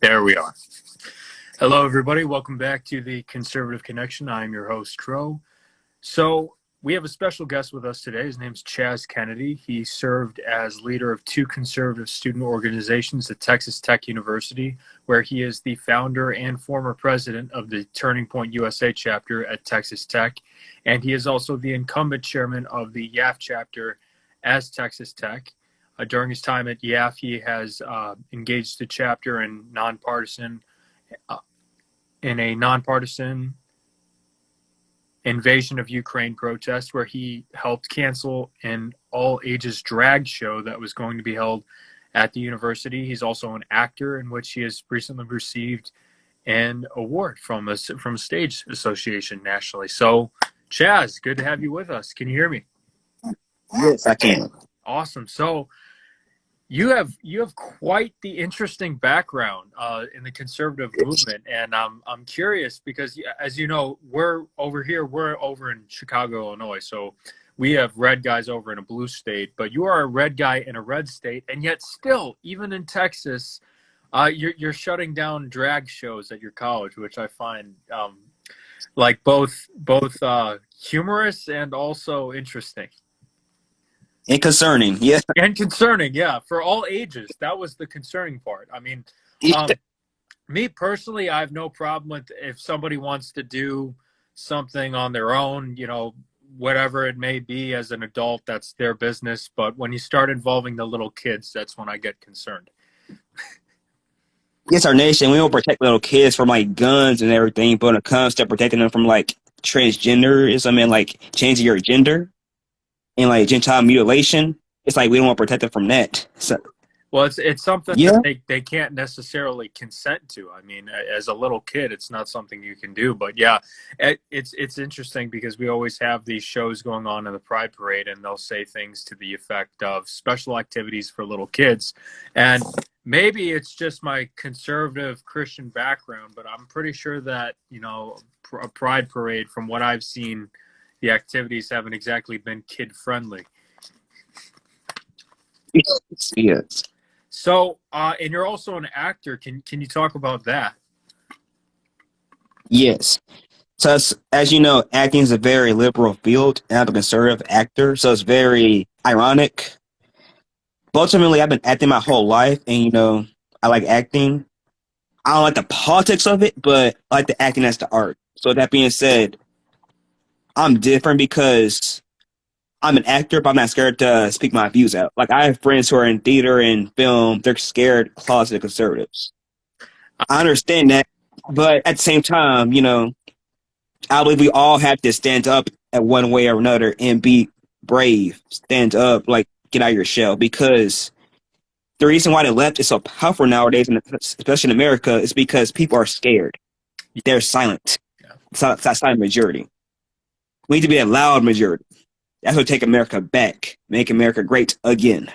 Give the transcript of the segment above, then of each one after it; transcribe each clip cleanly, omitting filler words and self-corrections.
There we are. Hello, everybody. Welcome back to the Conservative Connection. I'm your host, Crow. So we have a special guest with us today. His name's Chaz Kennedy. He served as leader of two conservative student organizations at Texas Tech University, where he is the founder and former president of the Turning Point USA chapter at Texas Tech. And he is also the incumbent chairman of the YAF chapter as Texas Tech. During his time at YAF, he has engaged the chapter in a nonpartisan invasion of Ukraine protest, where he helped cancel an all-ages drag show that was going to be held at the university. He's also an actor, in which he has recently received an award from a stage association nationally. So, Chaz, good to have you with us. Can you hear me? Yes, I can. Awesome. So you have quite the interesting background in the conservative movement, and I'm curious because, as you know, we're over in Chicago, Illinois, so we have red guys over in a blue state, but you are a red guy in a red state, and yet still, even in Texas, you're shutting down drag shows at your college, which I find like both humorous and also interesting. And concerning, yeah. And concerning, yeah, for all ages. That was the concerning part. I mean, me personally, I have no problem with if somebody wants to do something on their own, whatever it may be as an adult, that's their business. But when you start involving the little kids, that's when I get concerned. Yes, our nation, we don't protect little kids from like guns and everything, but when it comes to protecting them from like transgenderism and like changing your gender and like genital mutilation, it's like we don't want to protect them from that. So, well, it's something yeah, that they can't necessarily consent to. I mean, as a little kid, it's not something you can do. But yeah, it's interesting because we always have these shows going on in the Pride Parade, and they'll say things to the effect of special activities for little kids. And maybe it's just my conservative Christian background, but I'm pretty sure that, a Pride Parade, from what I've seen, the activities haven't exactly been kid-friendly. yes. So, and you're also an actor. Can you talk about that? Yes. So as you know, acting is a very liberal field, and I'm a conservative actor, so it's very ironic. But ultimately, I've been acting my whole life, and I like acting. I don't like the politics of it, but I like the acting as the art. So that being said, I'm different because I'm an actor, but I'm not scared to speak my views out. Like, I have friends who are in theater and film, they're scared closeted conservatives. I understand that, but at the same time, I believe we all have to stand up at one way or another and be brave. Stand up, like, get out of your shell. Because the reason why the left is so powerful nowadays, especially in America, is because people are scared. They're silent. It's not a silent majority. We need to be a loud majority. That's what take America back, make America great again.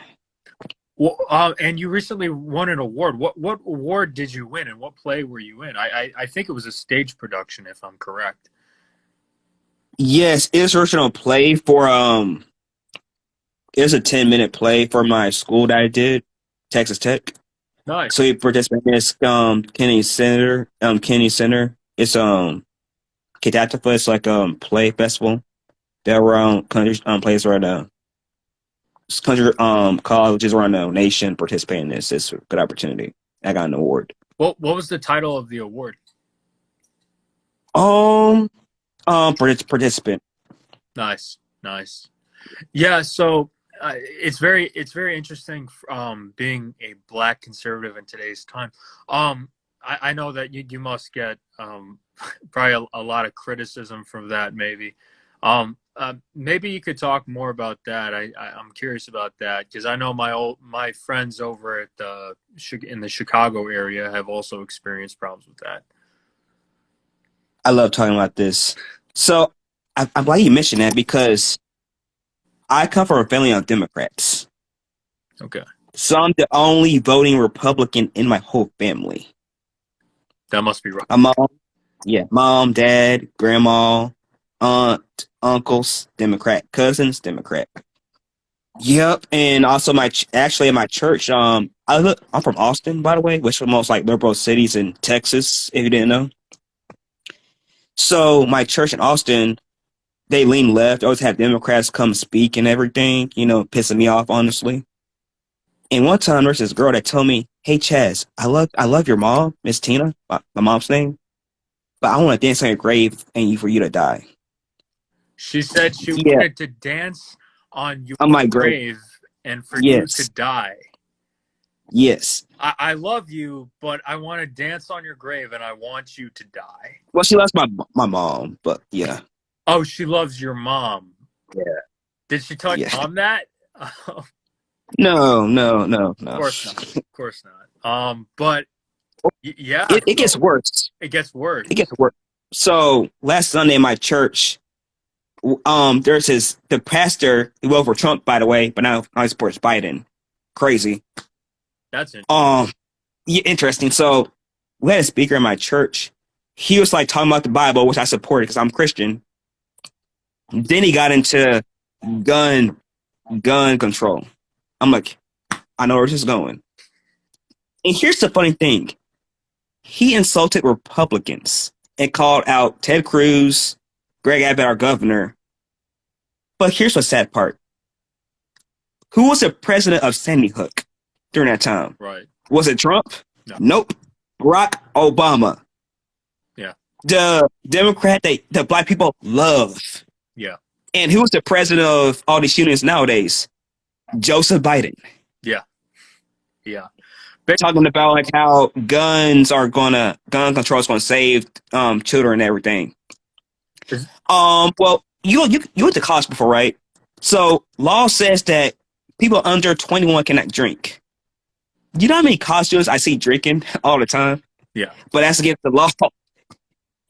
Well, and you recently won an award. What award did you win, and what play were you in? I think it was a stage production, if I'm correct. Yes, it's original play for it's a 10-minute play for my school that I did, Texas Tech. Nice. So we participated in this Kennedy Center. It's Catastrophe. It's like play festival. They're around country places around country colleges around the nation participating in this. It's a good opportunity. I got an award. What was the title of the award? Participant. Nice. Yeah. So it's very interesting. Being a Black conservative in today's time. I know that you must get probably a lot of criticism from that. Maybe. Maybe you could talk more about that. I'm curious about that because I know my friends over at in the Chicago area have also experienced problems with that. I love talking about this. So I'm glad you mentioned that because I come from a family of Democrats. Okay. So I'm the only voting Republican in my whole family. That must be right. Mom, dad, grandma, aunt, uncles, Democrat, cousins, Democrat. Yep, and also actually in my church, I'm from Austin, by the way, which is one of the most like liberal cities in Texas, if you didn't know. So my church in Austin, they lean left. They always have Democrats come speak and everything, pissing me off, honestly. And one time there's this girl that told me, "Hey Chaz, I love your mom, Miss Tina, my mom's name, but I want to dance on your grave and for you to die." She said she Yeah, wanted to dance on your on my grave. grave and for you to Yes, die. yes. I love you, but I want to dance on your grave and I want you to die. Well, she loves my mom, but yeah, Oh, she loves your mom. yeah, Did she tell yeah. your mom that? Of No, no, no, no. course not. Of course not. But yeah, It gets so worse. it gets It worse. gets worse. So last Sunday in my church, there's the pastor who voted for Trump, by the way, but now he supports Biden. Crazy. That's it. Um, yeah, interesting. So we had a speaker in my church. He was like talking about the Bible, which I supported because I'm Christian. Then he got into gun gun control. I'm like, I know where this is going. And here's the funny thing. He insulted Republicans and called out Ted Cruz, Greg Abbott, our governor. But here's the sad part. Who was the president of Sandy Hook during that time? Right. Was it Trump? No. Nope. Barack Obama. Yeah. The Democrat that the black people love. Yeah. And who's the president of all these shootings nowadays? Joseph Biden. Yeah. Yeah. Talking about like how gun control is gonna save children and everything. Well, you went to college before, right? So law says that people under 21 cannot drink. You know how many college students I see drinking all the time? Yeah. But that's against the law.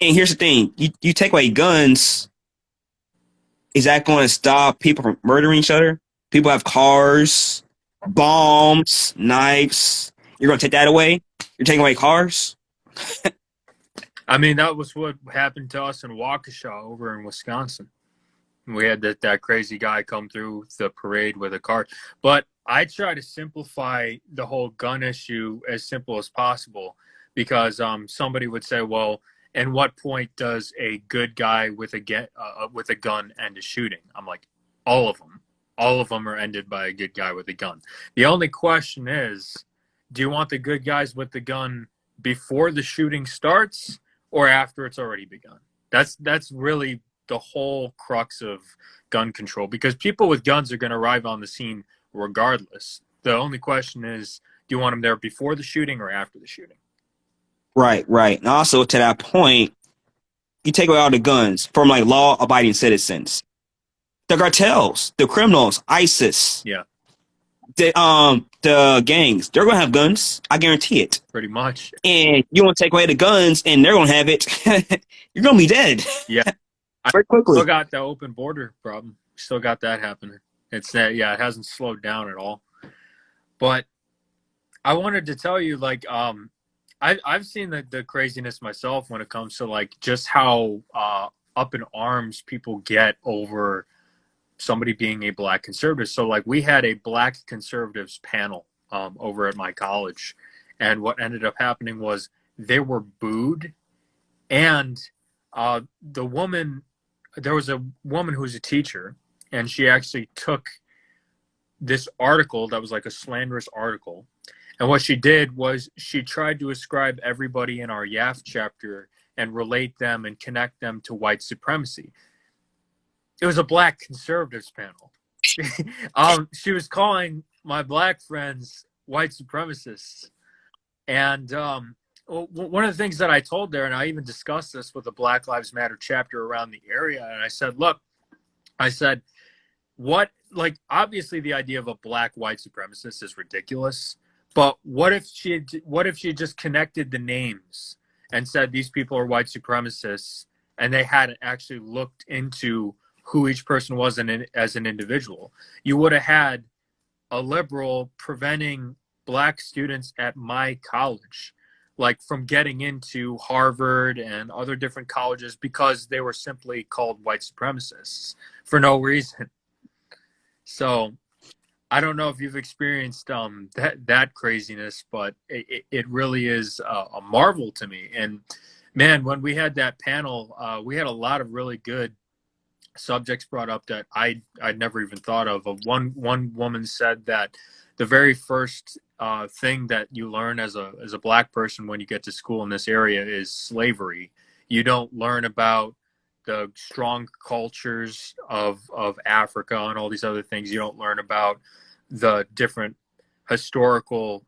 And here's the thing: you take away guns, is that going to stop people from murdering each other? People have cars, bombs, knives. You're going to take that away? You're taking away cars? I mean, that was what happened to us in Waukesha over in Wisconsin. We had that crazy guy come through the parade with a car. But I try to simplify the whole gun issue as simple as possible because somebody would say, well, at what point does a good guy with a gun end a shooting? I'm like, all of them. All of them are ended by a good guy with a gun. The only question is, do you want the good guys with the gun before the shooting starts or after it's already begun? That's really the whole crux of gun control because people with guns are going to arrive on the scene regardless. The only question is, do you want them there before the shooting or after the shooting? Right. And also to that point, you take away all the guns from like law-abiding citizens. The cartels, the criminals, ISIS, Yeah, the gangs, they're gonna have guns. I guarantee it. pretty much. And you want to take away the guns, and they're gonna have it. You're gonna be dead. Yeah, I very quickly. still got the open border problem. Still got that happening. It's that it hasn't slowed down at all. But I wanted to tell you, like, I've seen the craziness myself when it comes to like just how up in arms people get over somebody being a black conservative. So like we had a black conservatives panel over at my college, and what ended up happening was they were booed, and the woman, there was a woman who was a teacher, and she actually took this article that was like a slanderous article. And what she did was she tried to ascribe everybody in our YAF chapter and relate them and connect them to white supremacy. It was a black conservatives panel. She was calling my black friends white supremacists. And one of the things that I told there, and I even discussed this with the Black Lives Matter chapter around the area, and I said, look, I said, like, obviously the idea of a black white supremacist is ridiculous, but what if she just connected the names and said these people are white supremacists, and they hadn't actually looked into who each person was as an individual? You would have had a liberal preventing black students at my college like from getting into Harvard and other different colleges because they were simply called white supremacists for no reason. So I don't know if you've experienced that craziness, but it really is a marvel to me. And man, when we had that panel, we had a lot of really good subjects brought up that I'd never even thought of. One woman said that the very first thing that you learn as a black person when you get to school in this area is slavery. You don't learn about the strong cultures of Africa and all these other things. You don't learn about the different historical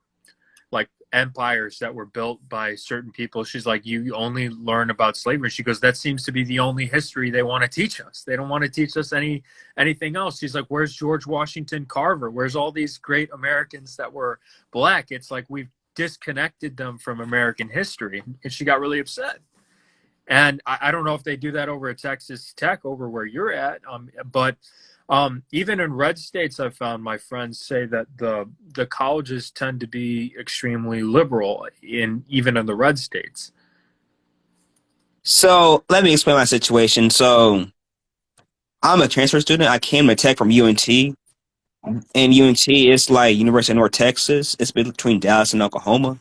like empires that were built by certain people. She's like, you only learn about slavery. She goes, that seems to be the only history they want to teach us. They don't want to teach us anything else. She's like, where's George Washington Carver? Where's all these great Americans that were black? It's like we've disconnected them from American history. And she got really upset. And I don't know if they do that over at Texas Tech, over where you're at, but even in red states, I've found my friends say that the colleges tend to be extremely liberal in even in the red states. So let me explain my situation. So I'm a transfer student. I came to Tech from UNT, and UNT is like University of North Texas. It's between Dallas and Oklahoma.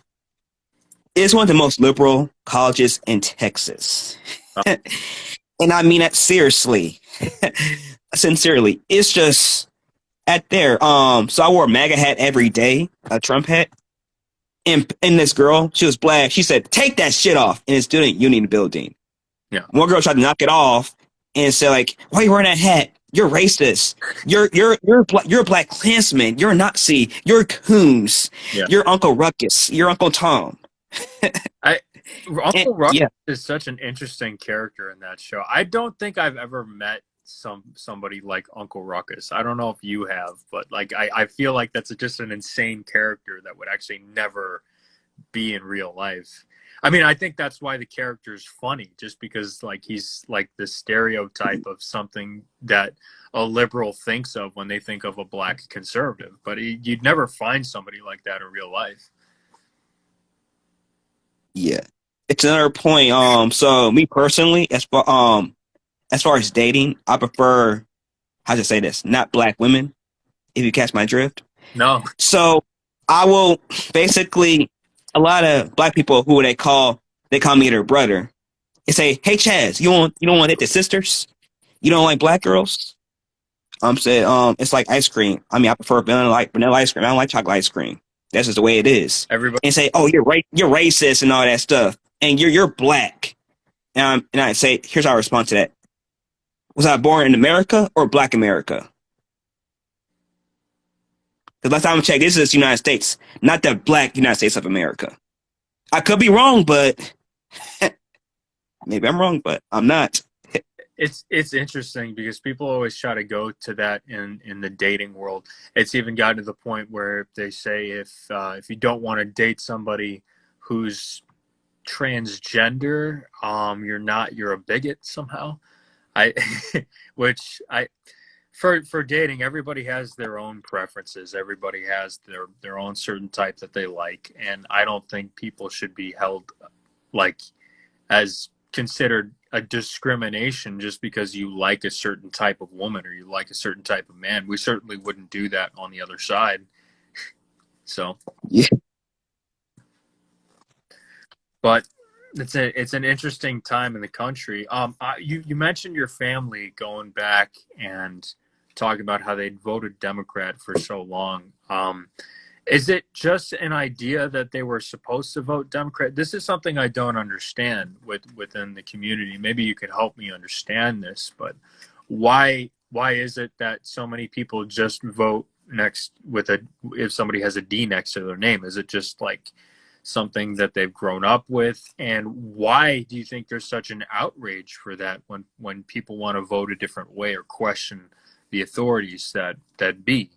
It's one of the most liberal colleges in Texas. And I mean that seriously. Sincerely. It's just at there. So I wore a MAGA hat every day, a Trump hat. And this girl, she was black. She said, "Take that shit off" in the student union building. Yeah. One girl tried to knock it off and said, like, "Why are you wearing that hat? You're racist. You're a black Klansman. You're a Nazi. You're Coons. Yeah. You're Uncle Ruckus. You're Uncle Tom." I And Uncle Ruckus yeah, is such an interesting character in that show. I don't think I've ever met somebody like Uncle Ruckus. I don't know if you have, but like I feel like that's just an insane character that would actually never be in real life. I mean, I think that's why the character is funny, just because like he's like the stereotype of something that a liberal thinks of when they think of a black conservative. But you'd never find somebody like that in real life. yeah. It's another point. So me personally, as far as dating, I prefer, how to say this, not black women, if you catch my drift. No, So I will basically, a lot of black people who they call me their brother. They say, "Hey Chaz, you don't want to hit the sisters? You don't like black girls?" Said, it's like ice cream. I mean, I prefer vanilla ice cream. I don't like chocolate ice cream. That's just the way it is. everybody. And say, "Oh, you're racist and all that stuff, and you're black." And I say, here's how I respond to that: Was I born in America or Black America? Because last time I checked, this is the United States, not the Black United States of America. I could be wrong, but maybe I'm wrong, but I'm not. It's interesting because people always try to go to that in the dating world. It's even gotten to the point where they say if you don't want to date somebody who's transgender, you're a bigot somehow. I which I for dating, everybody has their own preferences. Everybody has their own certain type that they like, and I don't think people should be held like as considered a discrimination just because you like a certain type of woman or you like a certain type of man. We certainly wouldn't do that on the other side. So, Yeah. but it's an interesting time in the country. You mentioned your family going back and talking about how they'd voted Democrat for so long. Is it just an idea that they were supposed to vote Democrat? This is something I don't understand within the community. Maybe you could help me understand this, but why is it that so many people just vote next with a if somebody has a D next to their name? Is it just like something that they've grown up with? And why do you think there's such an outrage for that when people want to vote a different way or question the authorities that be?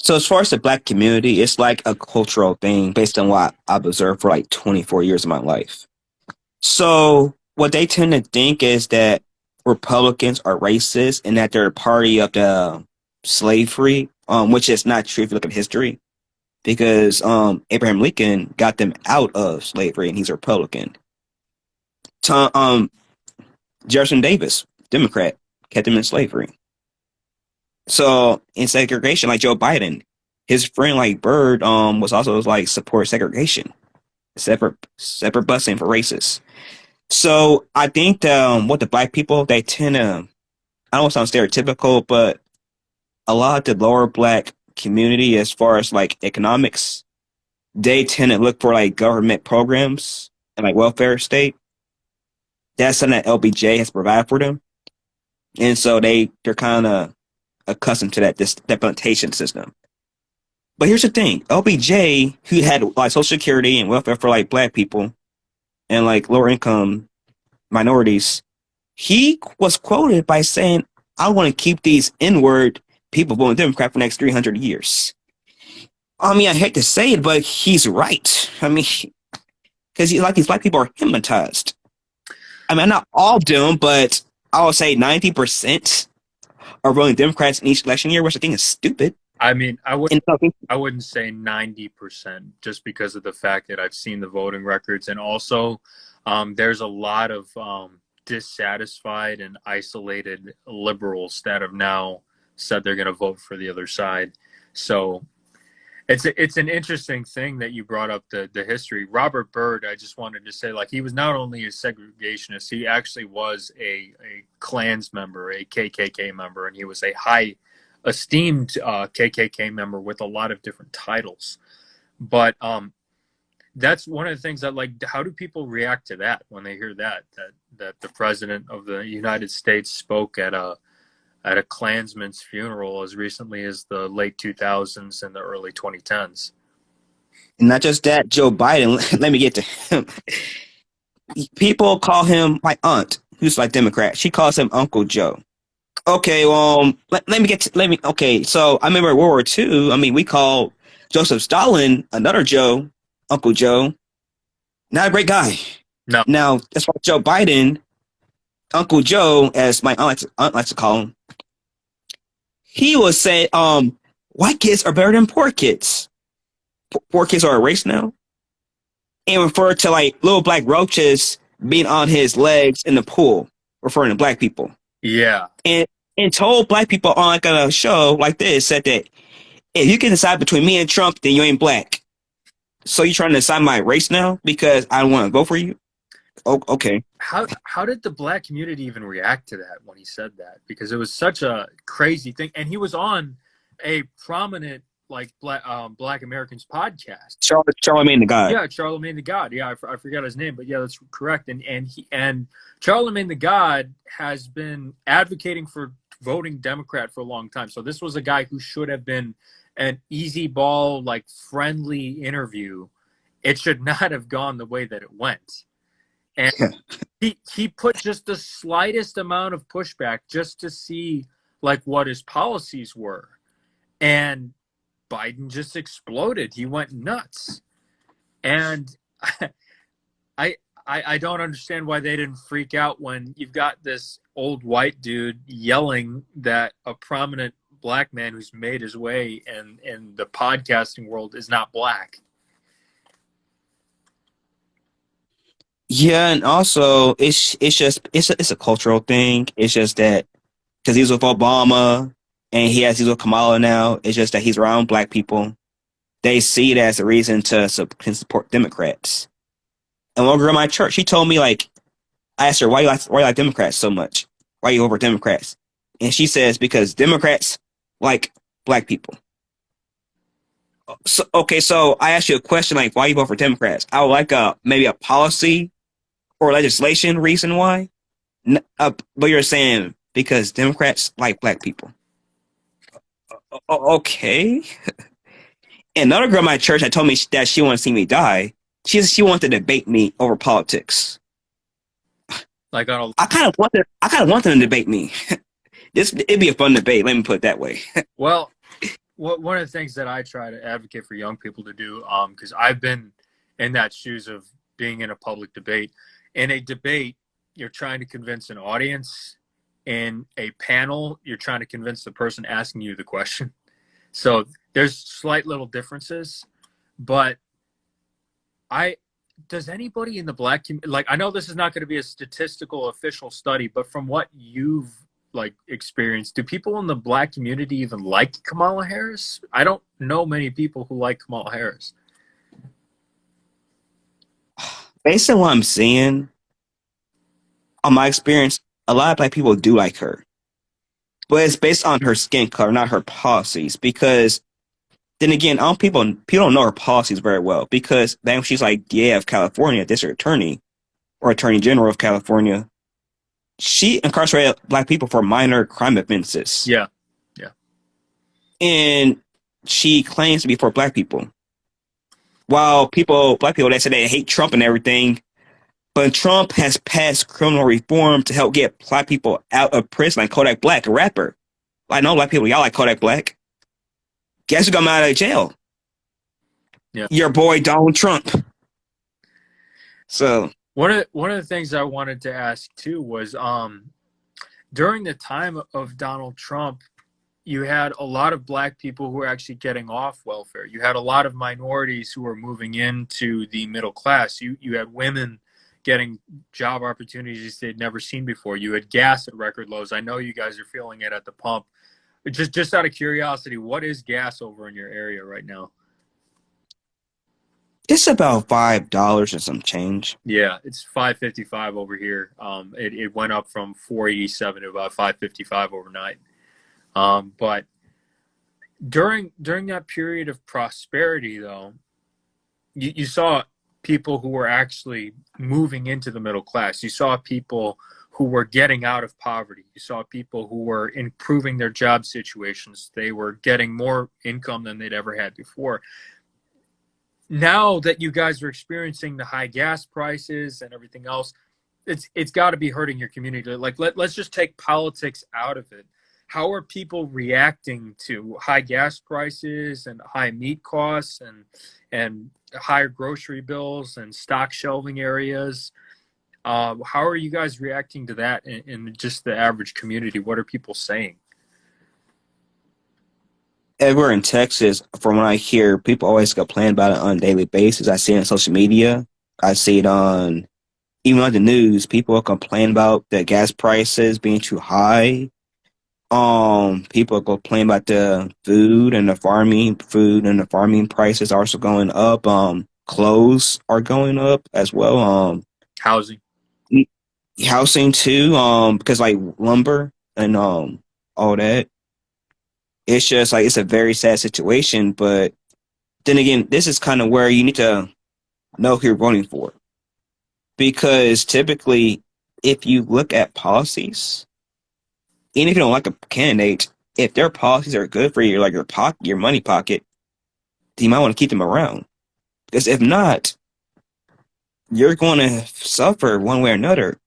So as far as the black community, it's like a cultural thing based on what I've observed for like 24 years of my life. So what they tend to think is that Republicans are racist and that they're a party of the slavery, which is not true if you look at history, because Abraham Lincoln got them out of slavery and he's a Republican. Jefferson Davis, Democrat, kept them in slavery. So in segregation, like Joe Biden, his friend like Bird was also like support segregation, separate busing for racists. So I think what the black people they tend to, I don't want to sound stereotypical, but a lot of the lower black community as far as like economics, they tend to look for like government programs and like welfare state. That's something that LBJ has provided for them. And so they're kind of accustomed to that plantation system. But here's the thing: LBJ, who had like Social Security and welfare for like black people and like lower income minorities, he was quoted by saying, "I want to keep these N-word people voting Democrat for the next 300 years." I mean, I hate to say it, but he's right. I mean, because like these black people are hypnotized. I mean, not all of them, but I would say 90% are voting Democrats in each election year, which I think is stupid. I mean, And so, I wouldn't say 90% just because of the fact that I've seen the voting records, and also there's a lot of dissatisfied and isolated liberals that have now said they're going to vote for the other side. So it's an interesting thing that you brought up the history. Robert Byrd, I just wanted to say, like, he was not only a segregationist, he actually was a Klans member, a KKK member, and he was a high esteemed KKK member with a lot of different titles. But that's one of the things that, like, how do people react to that when they hear that the president of the United States spoke at a Klansman's funeral as recently as the late 2000s and the early 2010s? and not just that, Joe Biden, let me get to him. People call him my aunt, who's like Democrat. She calls him Uncle Joe. Okay, well, okay, so I remember World War II. I mean, we call Joseph Stalin another Joe, Uncle Joe. Not a great guy. No. Now, that's why Joe Biden, Uncle Joe, as my aunt likes to call him, he will say, white kids are better than poor kids. Poor kids are a race now. And refer to like little black roaches being on his legs in the pool, referring to black people. Yeah. And told black people on like a show like this, said that if you can decide between me and Trump, then you ain't black. So you trying to decide my race now because I don't want to vote for you? Oh, okay. How did the black community even react to that when he said that? Because it was such a crazy thing, and he was on a prominent like Black Americans podcast. Charlemagne the God. Yeah, Charlemagne the God. Yeah, I forgot his name, but yeah, that's correct. And Charlemagne the God has been advocating for voting Democrat for a long time. So this was a guy who should have been an easy ball, like friendly interview. It should not have gone the way that it went. And he put just the slightest amount of pushback just to see like what his policies were. And Biden just exploded. He went nuts. And I don't understand why they didn't freak out when you've got this old white dude yelling that a prominent black man who's made his way in the podcasting world is not black. Yeah, and also it's a cultural thing. It's just that because he's with Obama and he's with Kamala now. It's just that he's around black people. They see it as a reason to support Democrats. And one girl in my church, she told me like, I asked her why you like Democrats so much? Why you over Democrats? And she says because Democrats like black people. So, okay, so I asked you a question like why you vote for Democrats? I would like maybe a policy or legislation reason why. But you're saying because Democrats like black people. Okay. Another girl in my church had told me that she wanted to see me die. She wanted to debate me over politics. Like I kind of want them to debate me. It'd be a fun debate. Let me put it that way. well, one of the things that I try to advocate for young people to do, because I've been in that shoes of being in a public debate. In a debate, you're trying to convince an audience. In a panel, you're trying to convince the person asking you the question. So there's slight little differences, but does anybody in the black community, like, I know this is not going to be a statistical official study, but from what you've like experience, do people in the black community even like Kamala Harris? I don't know many people who like Kamala Harris. Based on what I'm seeing, on my experience, a lot of black people do like her, but it's based on her skin color, not her policies. Because then again, I don't, people don't know her policies very well. Because then she's like DA of California, district attorney or attorney general of California, she incarcerated black people for minor crime offenses, Yeah, yeah, and she claims to be for black people. While black people, they say they hate Trump and everything, but Trump has passed criminal reform to help get black people out of prison, like Kodak Black, a rapper. I know black people, y'all like Kodak Black. Guess who got him out of jail? yeah. Your boy Donald Trump. So One of the things I wanted to ask too was during the time of Donald Trump, you had a lot of black people who were actually getting off welfare. You had a lot of minorities who were moving into the middle class. You had women getting job opportunities they'd never seen before. You had gas at record lows. I know you guys are feeling it at the pump. Just out of curiosity, what is gas over in your area right now? it's about $5 and some change. Yeah, it's 555 over here. It went up from 487 to about 555 overnight. But during that period of prosperity, though, you saw people who were actually moving into the middle class. You saw people who were getting out of poverty. You saw people who were improving their job situations. They were getting more income than they'd ever had before. Now that you guys are experiencing the high gas prices and everything else, it's got to be hurting your community. Like let's just take politics out of it. How are people reacting to high gas prices and high meat costs and higher grocery bills and stock shelving areas? How are you guys reacting to that in just the average community? What are people saying? Everywhere in Texas, from what I hear, people always complain about it on a daily basis. I see it on social media. I see it on even on the news. People complain about the gas prices being too high. People complain about the food and the farming prices are also going up. Clothes are going up as well. Housing. Housing too. Because like lumber and all that. It's just like it's a very sad situation. But then again, this is kind of where you need to know who you're voting for, because typically, if you look at policies, even if you don't like a candidate, if their policies are good for you, like your money pocket, then you might want to keep them around. Because if not, you're going to suffer one way or another,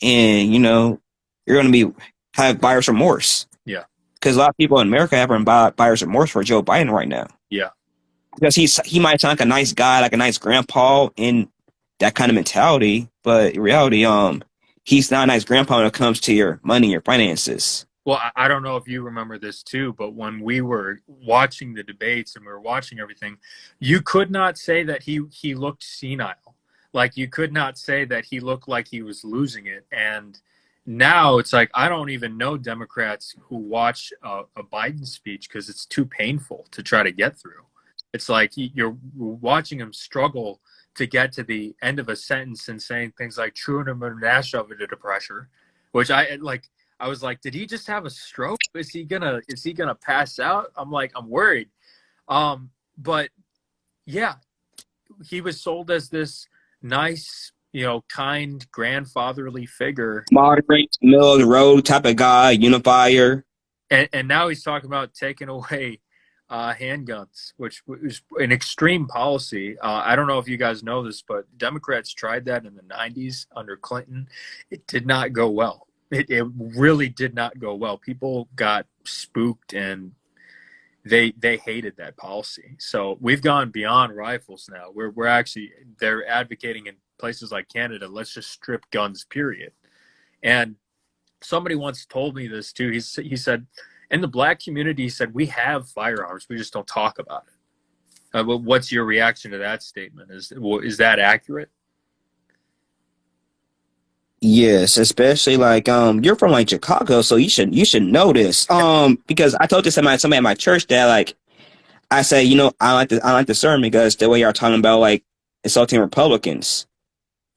and you're going to be have buyer's remorse. Yeah. Because a lot of people in America have buyer's remorse for Joe Biden right now. Yeah. Because he might sound like a nice guy, like a nice grandpa in that kind of mentality, but in reality, he's not a nice grandpa when it comes to your money, your finances. Well, I don't know if you remember this too, but when we were watching the debates and we were watching everything, you could not say that he looked senile. Like you could not say that he looked like he was losing it. And now it's like I don't even know Democrats who watch a Biden speech because it's too painful to try to get through. It's like you're watching him struggle to get to the end of a sentence and saying things like "true and Nash of it pressure," which I like. I was like, did he just have a stroke? Is he gonna pass out? I'm like, I'm worried. But yeah, he was sold as this nice, kind grandfatherly figure, Moderate, middle of the road type of guy, unifier. and now he's talking about taking away handguns, which was an extreme policy. I don't know if you guys know this, but Democrats tried that in the 90s under Clinton. It did not go well. It really did not go well. People got spooked and they hated that policy. So we've gone beyond rifles now. We're actually they're advocating in places like Canada, let's just strip guns, period. And somebody once told me this too. He said in the black community, he said we have firearms, we just don't talk about it. But what's your reaction to that statement? Is that accurate? Yes, especially like you're from like Chicago, so you should know this. Because I told this to somebody at my church that like I say, I like the sermon because the way you're talking about like insulting Republicans.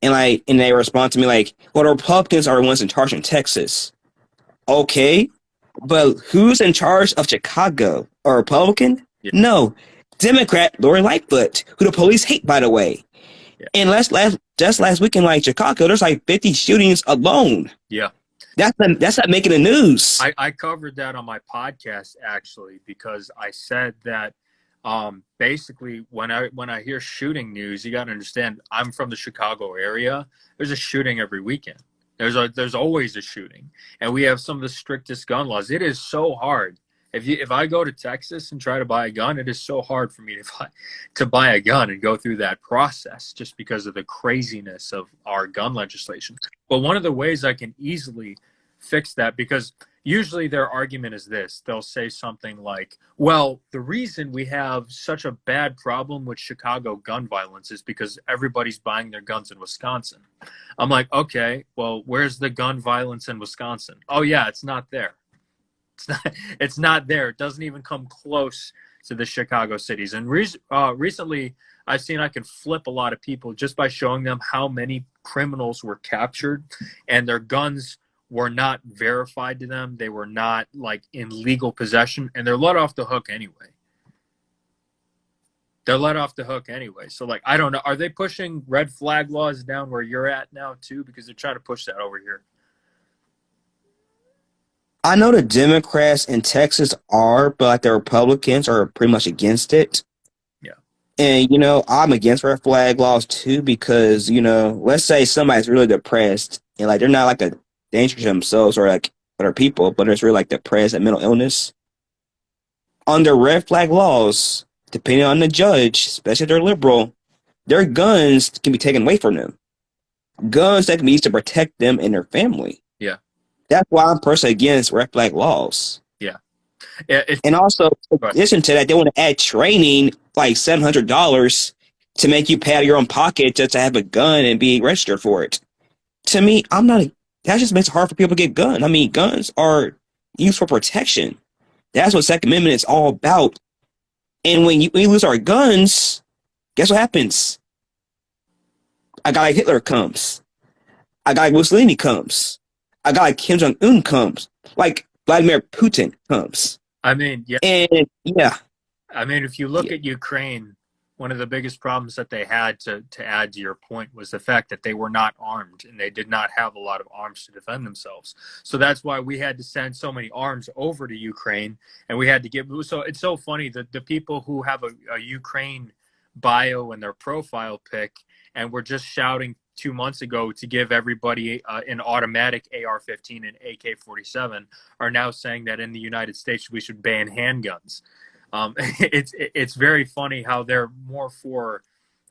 And they respond to me like, well, the Republicans are the ones in charge in Texas. Okay, but who's in charge of Chicago? A Republican? Yeah, No. Democrat Lori Lightfoot, who the police hate, by the way. yeah, And just last week in like Chicago, there's like 50 shootings alone. yeah. That's not making the news. I covered that on my podcast actually because I said that basically when I hear shooting news, you got to understand I'm from the Chicago area. There's a shooting every weekend. There's always a shooting, and we have some of the strictest gun laws. It is so hard. If I go to Texas and try to buy a gun, it is so hard for me to buy a gun and go through that process just because of the craziness of our gun legislation. But one of the ways I can easily fix that, because usually their argument is this: they'll say something like, well, the reason we have such a bad problem with Chicago gun violence is because everybody's buying their guns in Wisconsin. I'm like, okay, well, where's the gun violence in Wisconsin? Oh yeah, it's not there. It's not there. It doesn't even come close to the Chicago cities. And recently I've seen I can flip a lot of people just by showing them how many criminals were captured and their guns were not verified to them. They were not like in legal possession, and they're let off the hook anyway. They're let off the hook anyway. So like, I don't know. Are they pushing red flag laws down where you're at now too? Because they're trying to push that over here. I know the Democrats in Texas are, but like the Republicans are pretty much against it. Yeah. And I'm against red flag laws too because let's say somebody's really depressed and like they're not like a danger to themselves or like other people, but it's really like depressed and mental illness. Under red flag laws, depending on the judge, especially if they're liberal, their guns can be taken away from them. Guns that can be used to protect them and their family. Yeah. That's why I'm personally against red flag laws. Yeah. And also, in Right. addition to that, they want to add training like $700 to make you pay out of your own pocket just to have a gun and be registered for it. To me, that just makes it hard for people to get guns. I mean, guns are used for protection. That's what Second Amendment is all about. And when we lose our guns, guess what happens? A guy like Hitler comes. A guy like Mussolini comes. A guy like Kim Jong-un comes. Like Vladimir Putin comes. I mean, yeah. And yeah. I mean, if you look at Ukraine, one of the biggest problems that they had, to add to your point, was the fact that they were not armed and they did not have a lot of arms to defend themselves. So that's why we had to send so many arms over to Ukraine, and we had to give. So it's so funny that the people who have a Ukraine bio in their profile pic and were just shouting 2 months ago to give everybody an automatic AR-15 and AK-47 are now saying that in the United States we should ban handguns. It's very funny how they're more for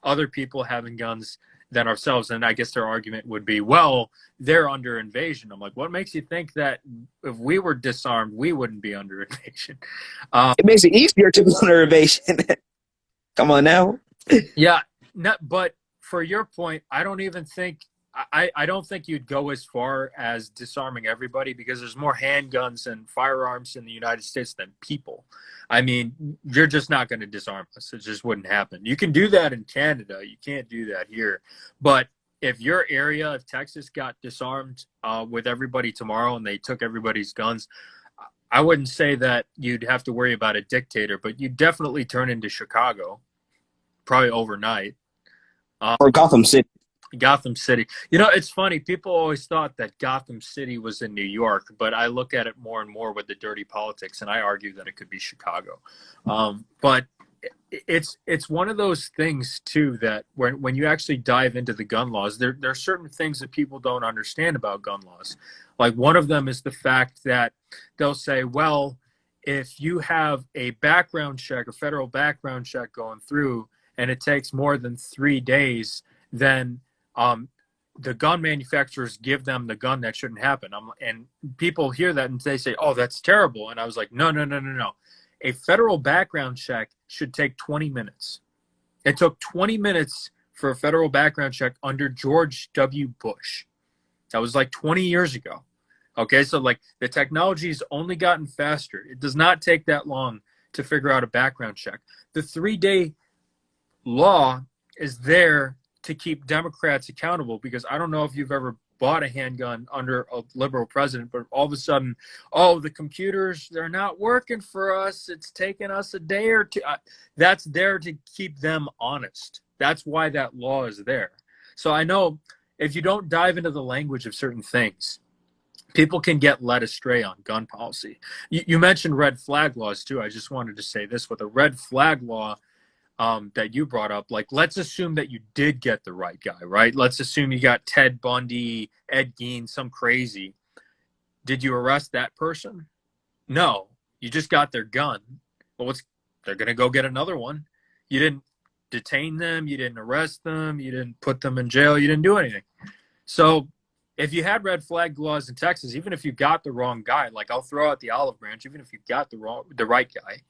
other people having guns than ourselves. And I guess their argument would be, well, they're under invasion. I'm like, what makes you think that if we were disarmed, we wouldn't be under invasion? It makes it easier to be under invasion. Come on now. Yeah, but for your point, I don't even think I don't think you'd go as far as disarming everybody, because there's more handguns and firearms in the United States than people. I mean, you're just not going to disarm us. It just wouldn't happen. You can do that in Canada. You can't do that here. But if your area of Texas got disarmed with everybody tomorrow and they took everybody's guns, I wouldn't say that you'd have to worry about a dictator, but you'd definitely turn into Chicago, probably overnight. Or Gotham City. Gotham City. You know, it's funny. People always thought that Gotham City was in New York, but I look at it more and more with the dirty politics, and I argue that it could be Chicago. But it's one of those things too that when you actually dive into the gun laws, there are certain things that people don't understand about gun laws. Like one of them is the fact that they'll say, well, if you have a background check, a federal background check going through, and it takes more than 3 days, then the gun manufacturers give them the gun. That shouldn't happen. And people hear that and they say, oh, that's terrible. And I was like, no. A federal background check should take 20 minutes. It took 20 minutes for a federal background check under George W. Bush. That was like 20 years ago. Okay, so like the technology's only gotten faster. It does not take that long to figure out a background check. The 3-day law is there to keep Democrats accountable because I don't know if you've ever bought a handgun under a liberal president, but all of a sudden, oh, the computers, they're not working for us. It's taking us a day or two. That's there to keep them honest. That's why that law is there. So I know if you don't dive into the language of certain things, people can get led astray on gun policy. You mentioned red flag laws too. I just wanted to say this with a red flag law that you brought up. Like, let's assume that you did get the right guy, right? Let's assume you got Ted Bundy, Ed Gein, some crazy. Did you arrest that person? No, you just got their gun. Well, they're going to go get another one. You didn't detain them. You didn't arrest them. You didn't put them in jail. You didn't do anything. So if you had red flag laws in Texas, even if you got the wrong guy, like I'll throw out the olive branch, even if you got the right guy, it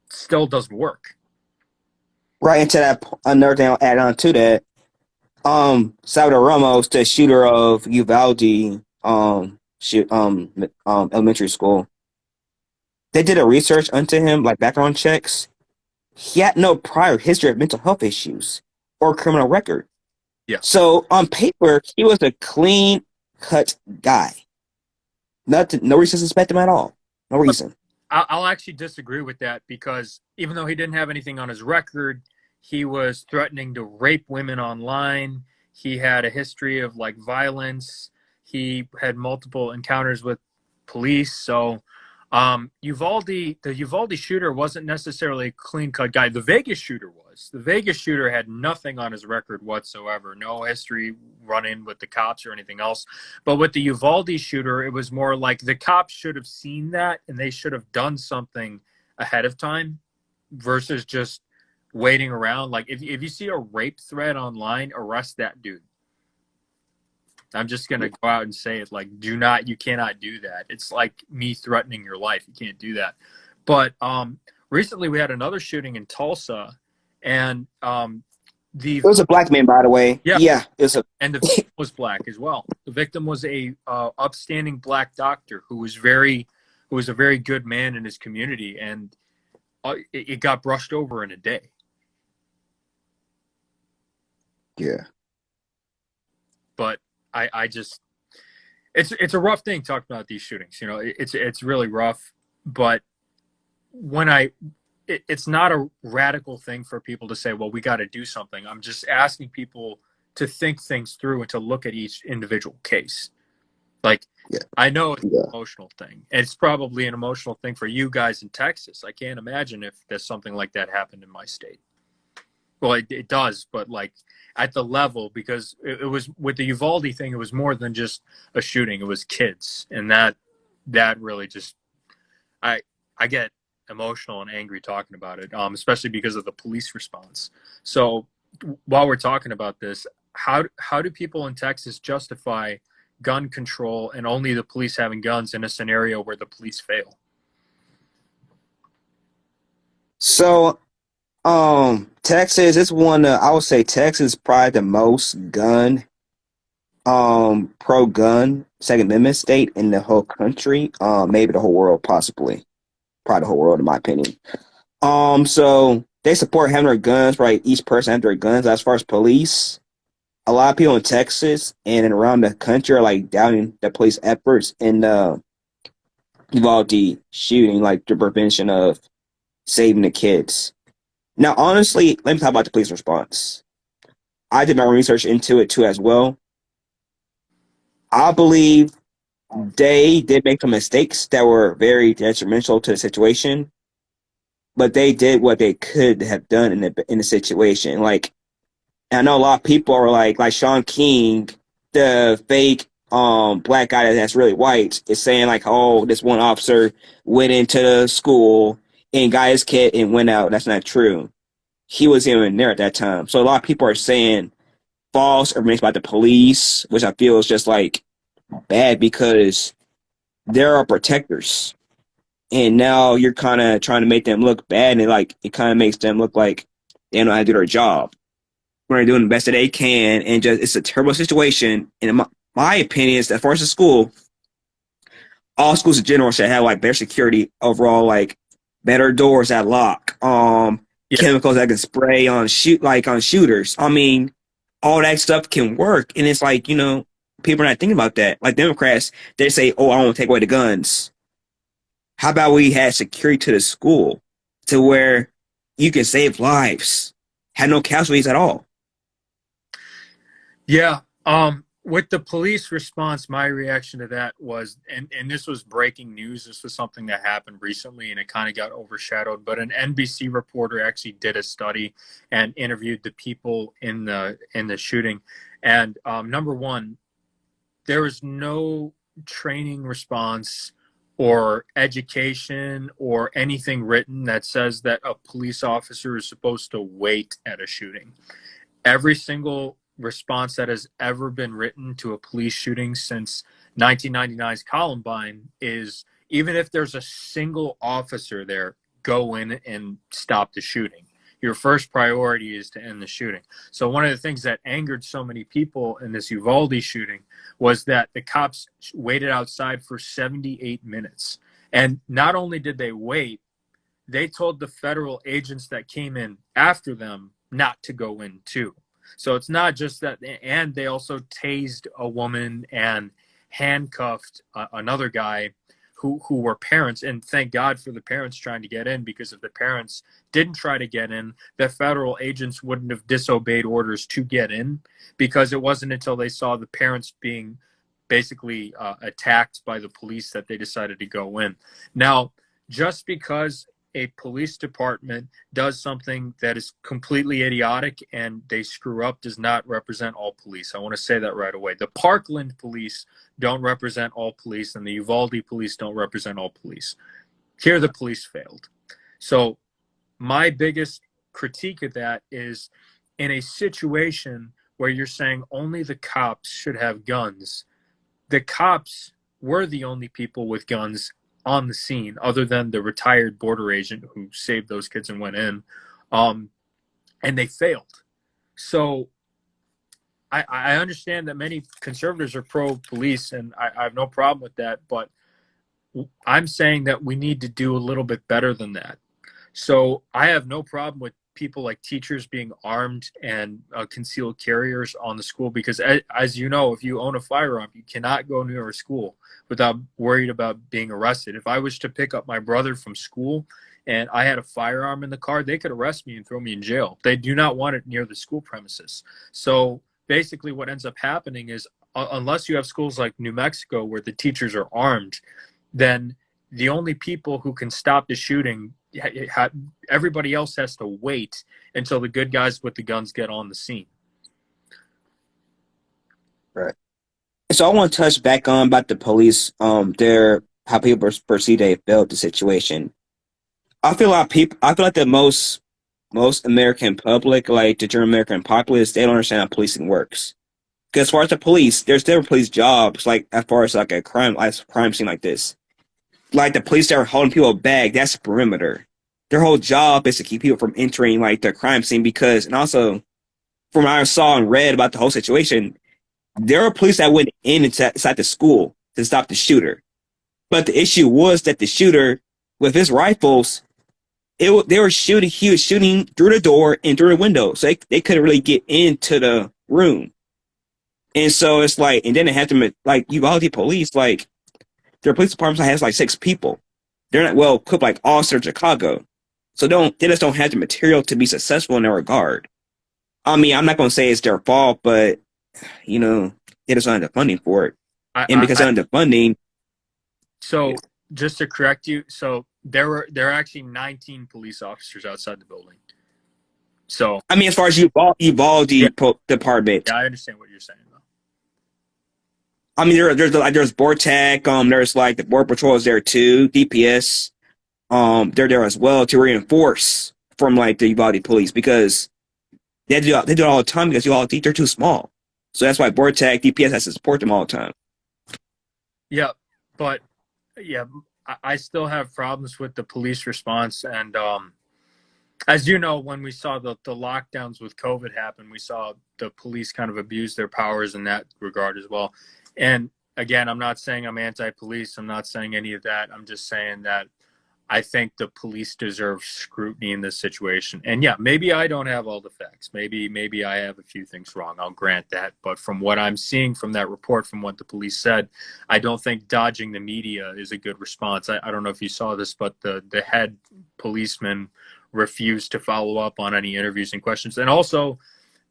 still doesn't work. Right into that, another thing I'll add on to that. Salvador Ramos, the shooter of Uvalde, elementary school, they did a research into him, like background checks. He had no prior history of mental health issues or criminal record. Yeah. So on paper, he was a clean cut guy. Nothing, no reason to suspect him at all. No reason. I'll actually disagree with that because even though he didn't have anything on his record, he was threatening to rape women online. He had a history of like violence. He had multiple encounters with police. So the Uvalde shooter wasn't necessarily a clean-cut guy. The Vegas shooter was. The Vegas shooter had nothing on his record whatsoever. No history run-in with the cops or anything else. But with the Uvalde shooter, it was more like the cops should have seen that and they should have done something ahead of time versus just waiting around. Like if you see a rape threat online, arrest that dude. I'm just going to go out and say it. Like, you cannot do that. It's like me threatening your life. You can't do that. But recently we had another shooting in Tulsa, and it was a black man, by the way. Yeah. And the victim was black as well. The victim was a upstanding black doctor who was a very good man in his community, and it got brushed over in a day. Yeah. But I just it's a rough thing talking about these shootings. You know, it's really rough. But it's not a radical thing for people to say, well, we got to do something. I'm just asking people to think things through and to look at each individual case. Like, yeah. I know it's an emotional thing. It's probably an emotional thing for you guys in Texas. I can't imagine if there's something like that happened in my state. Well, it does, but like at the level, because it was with the Uvalde thing, it was more than just a shooting. It was kids, and that really just I get emotional and angry talking about it, especially because of the police response. So while we're talking about this, how do people in Texas justify gun control and only the police having guns in a scenario where the police fail? So Texas is I would say Texas is probably the most pro-gun Second Amendment state in the whole country. Maybe the whole world, possibly. Probably the whole world, in my opinion. So they support having their guns, right? Each person having their guns. As far as police, a lot of people in Texas and around the country are like doubting the police efforts in the Uvalde shooting, like the prevention of saving the kids. Now, honestly, let me talk about the police response. I did my research into it too as well. I believe they did make some mistakes that were very detrimental to the situation, but they did what they could have done in the situation. Like, I know a lot of people are like Sean King, the fake black guy that's really white, is saying like, oh, this one officer went into the school and got his kid and went out. That's not true. He was even there at that time. So a lot of people are saying false information about the police, which I feel is just like bad because there are protectors. And now you're kind of trying to make them look bad, and like it kind of makes them look like they don't know how to do their job. When they're doing the best that they can, and just it's a terrible situation. And my opinion is that as far as the school, all schools in general should have like better security overall, like better doors that lock, Yeah. chemicals that can spray on shooters. I mean, all that stuff can work, and it's like people are not thinking about that. Like Democrats, they say, "Oh, I want to take away the guns." How about we had security to the school to where you can save lives, had no casualties at all? Yeah. With the police response, my reaction to that was, and this was breaking news. This was something that happened recently, and it kind of got overshadowed. But an NBC reporter actually did a study and interviewed the people in the shooting. And number one, there was no training response or education or anything written that says that a police officer is supposed to wait at a shooting. Every single response that has ever been written to a police shooting since 1999's Columbine is, even if there's a single officer there, go in and stop the shooting. Your first priority is to end the shooting. So one of the things that angered so many people in this Uvalde shooting was that the cops waited outside for 78 minutes. And not only did they wait, they told the federal agents that came in after them not to go in too. So it's not just that, and they also tased a woman and handcuffed another guy who were parents. And thank God for the parents trying to get in, because if the parents didn't try to get in, the federal agents wouldn't have disobeyed orders to get in, because it wasn't until they saw the parents being basically attacked by the police that they decided to go in. Now, just because a police department does something that is completely idiotic and they screw up does not represent all police. I want to say that right away. The Parkland police don't represent all police, and the Uvalde police don't represent all police. Here, the police failed. So my biggest critique of that is, in a situation where you're saying only the cops should have guns, the cops were the only people with guns on the scene, other than the retired border agent who saved those kids and went in, and they failed. So I understand that many conservatives are pro-police, and I have no problem with that, but I'm saying that we need to do a little bit better than that. So I have no problem with people like teachers being armed and concealed carriers on the school, because as you know, if you own a firearm, you cannot go near a school without worried about being arrested. If I was to pick up my brother from school and I had a firearm in the car, they could arrest me and throw me in jail. They do not want it near the school premises. So basically what ends up happening is, unless you have schools like New Mexico where the teachers are armed, then the only people who can stop the shooting, everybody else has to wait until the good guys with the guns get on the scene. Right. So I want to touch back on about the police, their how people perceive they felt the situation. I feel like the most American public, like the general American populace, they don't understand how policing works. Because as far as the police, there's different police jobs, like as far as like crime scene like this. Like the police that are holding people back, that's the perimeter. Their whole job is to keep people from entering like the crime scene, because, and also from what I saw and read about the whole situation, there were police that went inside the school to stop the shooter. But the issue was that the shooter, with his rifles, they were shooting. He was shooting through the door and through the window, so they couldn't really get into the room. And so it's like, and then they had to, like, Uvalde police, like their police department has like 6 people. They're not well equipped like all of Chicago, so they just don't have the material to be successful in that regard. I mean, I'm not going to say it's their fault, but they just don't have the funding for it, and because they don't have the funding. So just to correct you, so there are actually 19 police officers outside the building. So I mean, as far as Uvalde yeah, department, yeah, I understand what you're saying though. I mean, there's BORTAC, there's like the Border Patrol is there too, DPS, they're there as well to reinforce from like the Uvalde police, because they do it all the time, because Uvalde, they're too small, so that's why BORTAC, DPS has to support them all the time. Yeah, but yeah, I still have problems with the police response, and as you know, when we saw the lockdowns with COVID happen, we saw the police kind of abuse their powers in that regard as well. And again, I'm not saying I'm anti-police. I'm not saying any of that. I'm just saying that I think the police deserve scrutiny in this situation. And yeah, maybe I don't have all the facts. Maybe I have a few things wrong. I'll grant that. But from what I'm seeing from that report, from what the police said, I don't think dodging the media is a good response. I don't know if you saw this, but the head policeman refused to follow up on any interviews and questions. And also,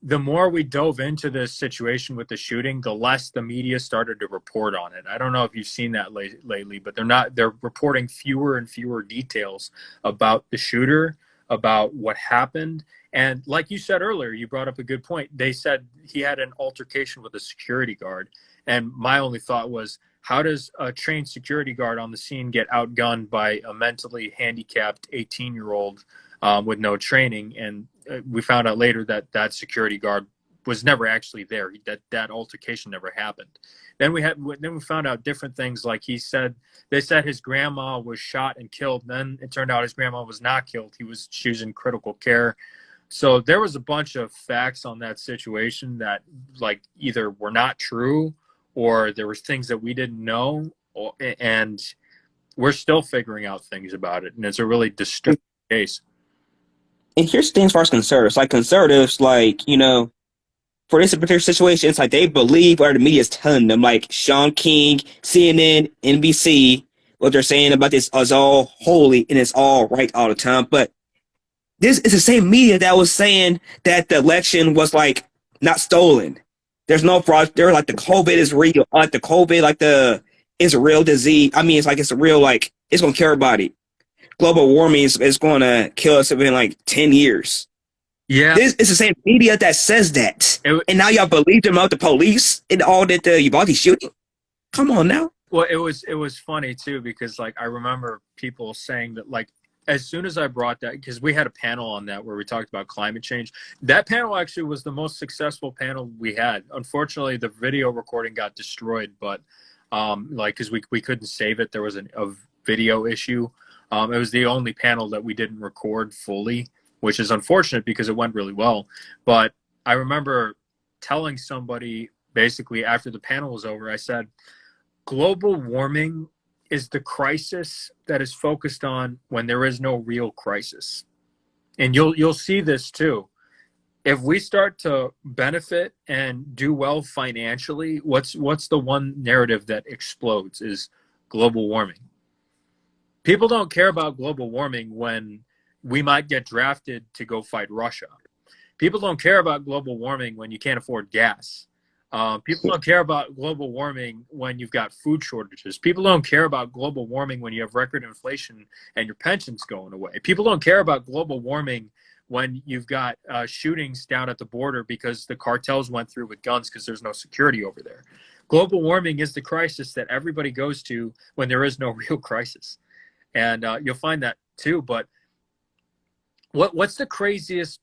the more we dove into this situation with the shooting, the less the media started to report on it. I don't know if you've seen that lately, but they're reporting fewer and fewer details about the shooter, about what happened. And like you said earlier, you brought up a good point. They said he had an altercation with a security guard. And my only thought was, how does a trained security guard on the scene get outgunned by a mentally handicapped 18-year-old with no training? And we found out later that that security guard was never actually there. That altercation never happened. Then we found out different things. Like they said his grandma was shot and killed. Then it turned out his grandma was not killed. She was in critical care. So there was a bunch of facts on that situation that like either were not true or there was things that we didn't know, and we're still figuring out things about it. And it's a really disturbing case. And here's the thing as far as conservatives, like, for this particular situation, it's like they believe what the media is telling them. Like Sean King, CNN, NBC, what they're saying about this is all holy and it's all right all the time. But this is the same media that was saying that the election was like not stolen. There's no fraud. They're like the COVID is real. Like the COVID, is a real disease. I mean, it's like it's a real it's gonna kill everybody. Global warming is going to kill us within like 10 years. Yeah. This is the same media that says that. And now y'all believe them about the police and all that the Uvalde shooting? Come on now. Well, it was funny too, because like I remember people saying that like as soon as I brought that, because we had a panel on that where we talked about climate change. That panel actually was the most successful panel we had. Unfortunately, the video recording got destroyed, but because we couldn't save it. There was a video issue. It was the only panel that we didn't record fully, which is unfortunate because it went really well. But I remember telling somebody basically after the panel was over, I said, global warming is the crisis that is focused on when there is no real crisis. And you'll see this too. If we start to benefit and do well financially, what's the one narrative that explodes is global warming. People don't care about global warming when we might get drafted to go fight Russia. People don't care about global warming when you can't afford gas. People don't care about global warming when you've got food shortages. People don't care about global warming when you have record inflation and your pension's going away. People don't care about global warming when you've got shootings down at the border because the cartels went through with guns because there's no security over there. Global warming is the crisis that everybody goes to when there is no real crisis. And you'll find that too. But what's the craziest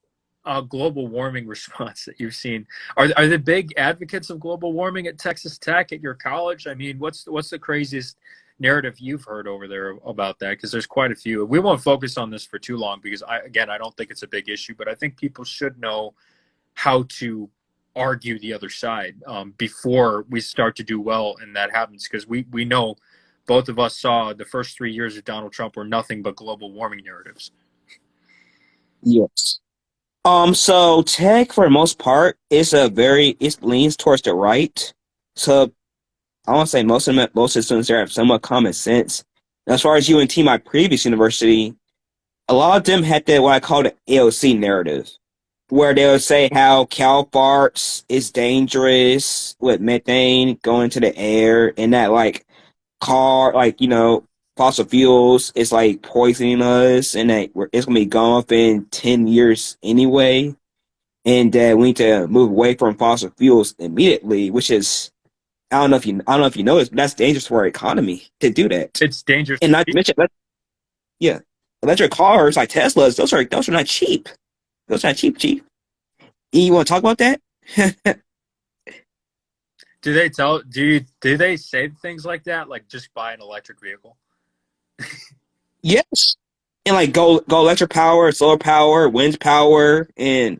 global warming response that you've seen? Are the big advocates of global warming at Texas Tech at your college? I mean, what's the craziest narrative you've heard over there about that? Because there's quite a few. We won't focus on this for too long because I don't think it's a big issue, but I think people should know how to argue the other side before we start to do well and that happens, because we know both of us saw the first 3 years of Donald Trump were nothing but global warming narratives. Yes. So tech for the most part it leans towards the right. So I want to say most of the students there have somewhat common sense. And as far as UNT, my previous university, a lot of them had what I call the AOC narrative, where they would say how cow farts is dangerous with methane going into the air, and that fossil fuels is like poisoning us, and that it's gonna be gone up in 10 years anyway, and that we need to move away from fossil fuels immediately, which is I don't know if you know this, but that's dangerous for our economy to do that. It's dangerous. And not to mention, electric cars like Teslas, those are not cheap. Those are not cheap. You want to talk about that? Do they say things like that? Like just buy an electric vehicle? Yes. And like go electric power, solar power, wind power, and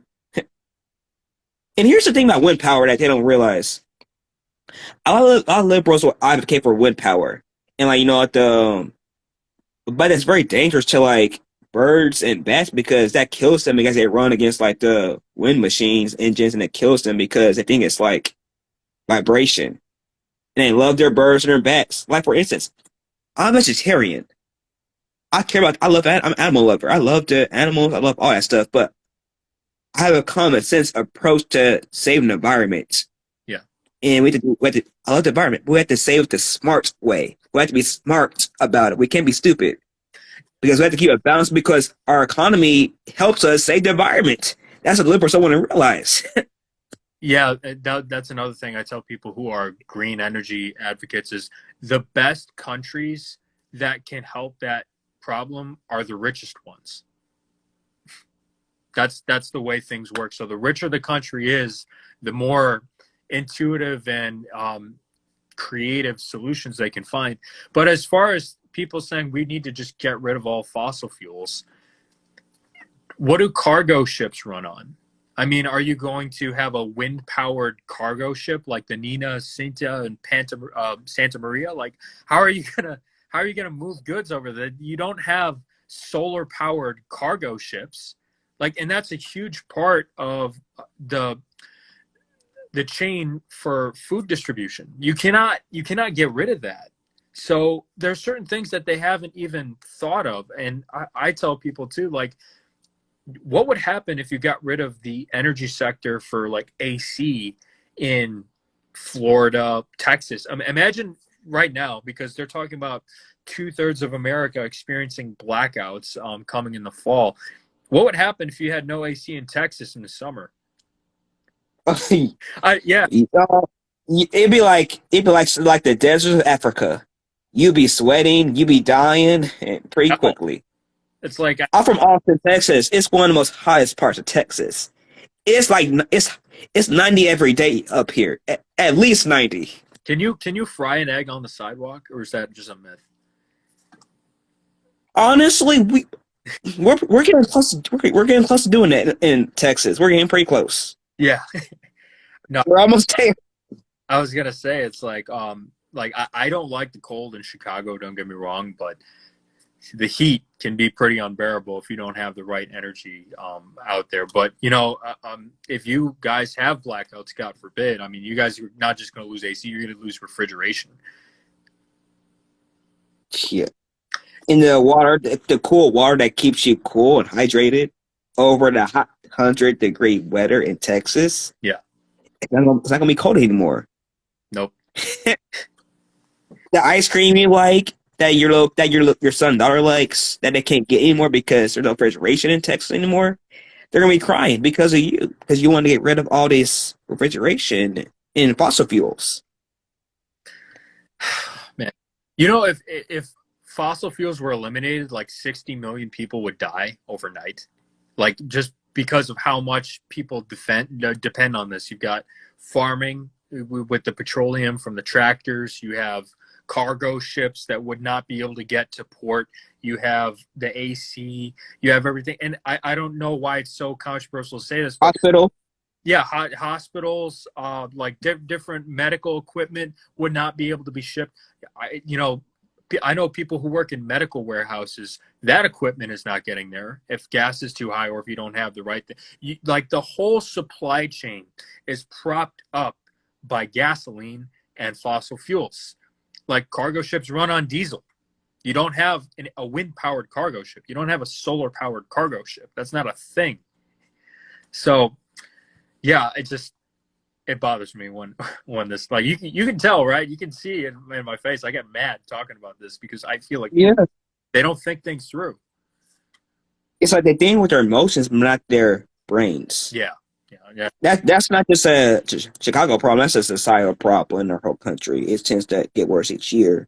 here's the thing about wind power that they don't realize. A lot of liberals will advocate for wind power, and like but it's very dangerous to like birds and bats because that kills them because they run against like the wind machines engines and it kills them because they think it's like vibration and they love their birds and their bats. Like for instance, I'm a vegetarian. I love I'm an animal lover. I love the animals. I love all that stuff, but I have a common sense approach to saving the environment. Yeah. And I love the environment, but we have to save it the smart way. We have to be smart about it. We can't be stupid because we have to keep it balanced because our economy helps us save the environment. That's what the liberals don't want to realize. Yeah, that's another thing I tell people who are green energy advocates is the best countries that can help that problem are the richest ones. That's the way things work. So the richer the country is, the more intuitive and creative solutions they can find. But as far as people saying we need to just get rid of all fossil fuels, what do cargo ships run on? I mean, are you going to have a wind-powered cargo ship like the Nina, Cinta, and Santa Maria? Like, how are you gonna move goods over there? You don't have solar-powered cargo ships, like, and that's a huge part of the the chain for food distribution. You cannot get rid of that. So there's certain things that they haven't even thought of, and I tell people too, like what would happen if you got rid of the energy sector for like AC in Florida, Texas? Imagine right now, because they're talking about 2/3 of America experiencing blackouts coming in the fall. What would happen if you had no AC in Texas in the summer? Yeah, It'd be like the desert of Africa. You be sweating, you be dying pretty no, quickly. it's like I'm from Austin, Texas. It's one of the most highest parts of Texas. It's like it's 90 every day up here. At least 90. can you fry an egg on the sidewalk, or is that just a myth? Honestly, we're getting close. We're getting close to doing that in Texas. We're getting pretty close. Yeah, no, We're almost there. I was gonna say it's like I don't like the cold in Chicago, don't get me wrong, but the heat can be pretty unbearable if you don't have the right energy out there. But if you guys have blackouts, God forbid, I mean, you guys are not just going to lose AC, you're going to lose refrigeration. Yeah. In the water, the cool water that keeps you cool and hydrated over the hot 100-degree weather in Texas. Yeah. It's not gonna be cold anymore. Nope. The ice cream you like your son and daughter likes that they can't get anymore because there's no refrigeration in Texas anymore. They're gonna be crying because of you because you want to get rid of all this refrigeration in fossil fuels. Man, if fossil fuels were eliminated, like 60 million people would die overnight, like just because of how much people depend on this. You've got farming with the petroleum from the tractors. You have cargo ships that would not be able to get to port. You have the AC. You have everything. And I don't know why it's so controversial to say this, but Hospital. yeah, hospitals, like different medical equipment would not be able to be shipped. I know people who work in medical warehouses. That equipment is not getting there if gas is too high or if you don't have the right thing. Like the whole supply chain is propped up by gasoline and fossil fuels. Like cargo ships run on diesel. You don't have a wind-powered cargo ship. You don't have a solar-powered cargo ship. That's not a thing. So yeah, it bothers me when this, like, you can tell, right? You can see in my face. I get mad talking about this because I feel like Yeah. they don't think things through. It's like they think with their emotions, but not their brains. Yeah, yeah, yeah. That's not just a Chicago problem. That's a societal problem in our whole country. It tends to get worse each year.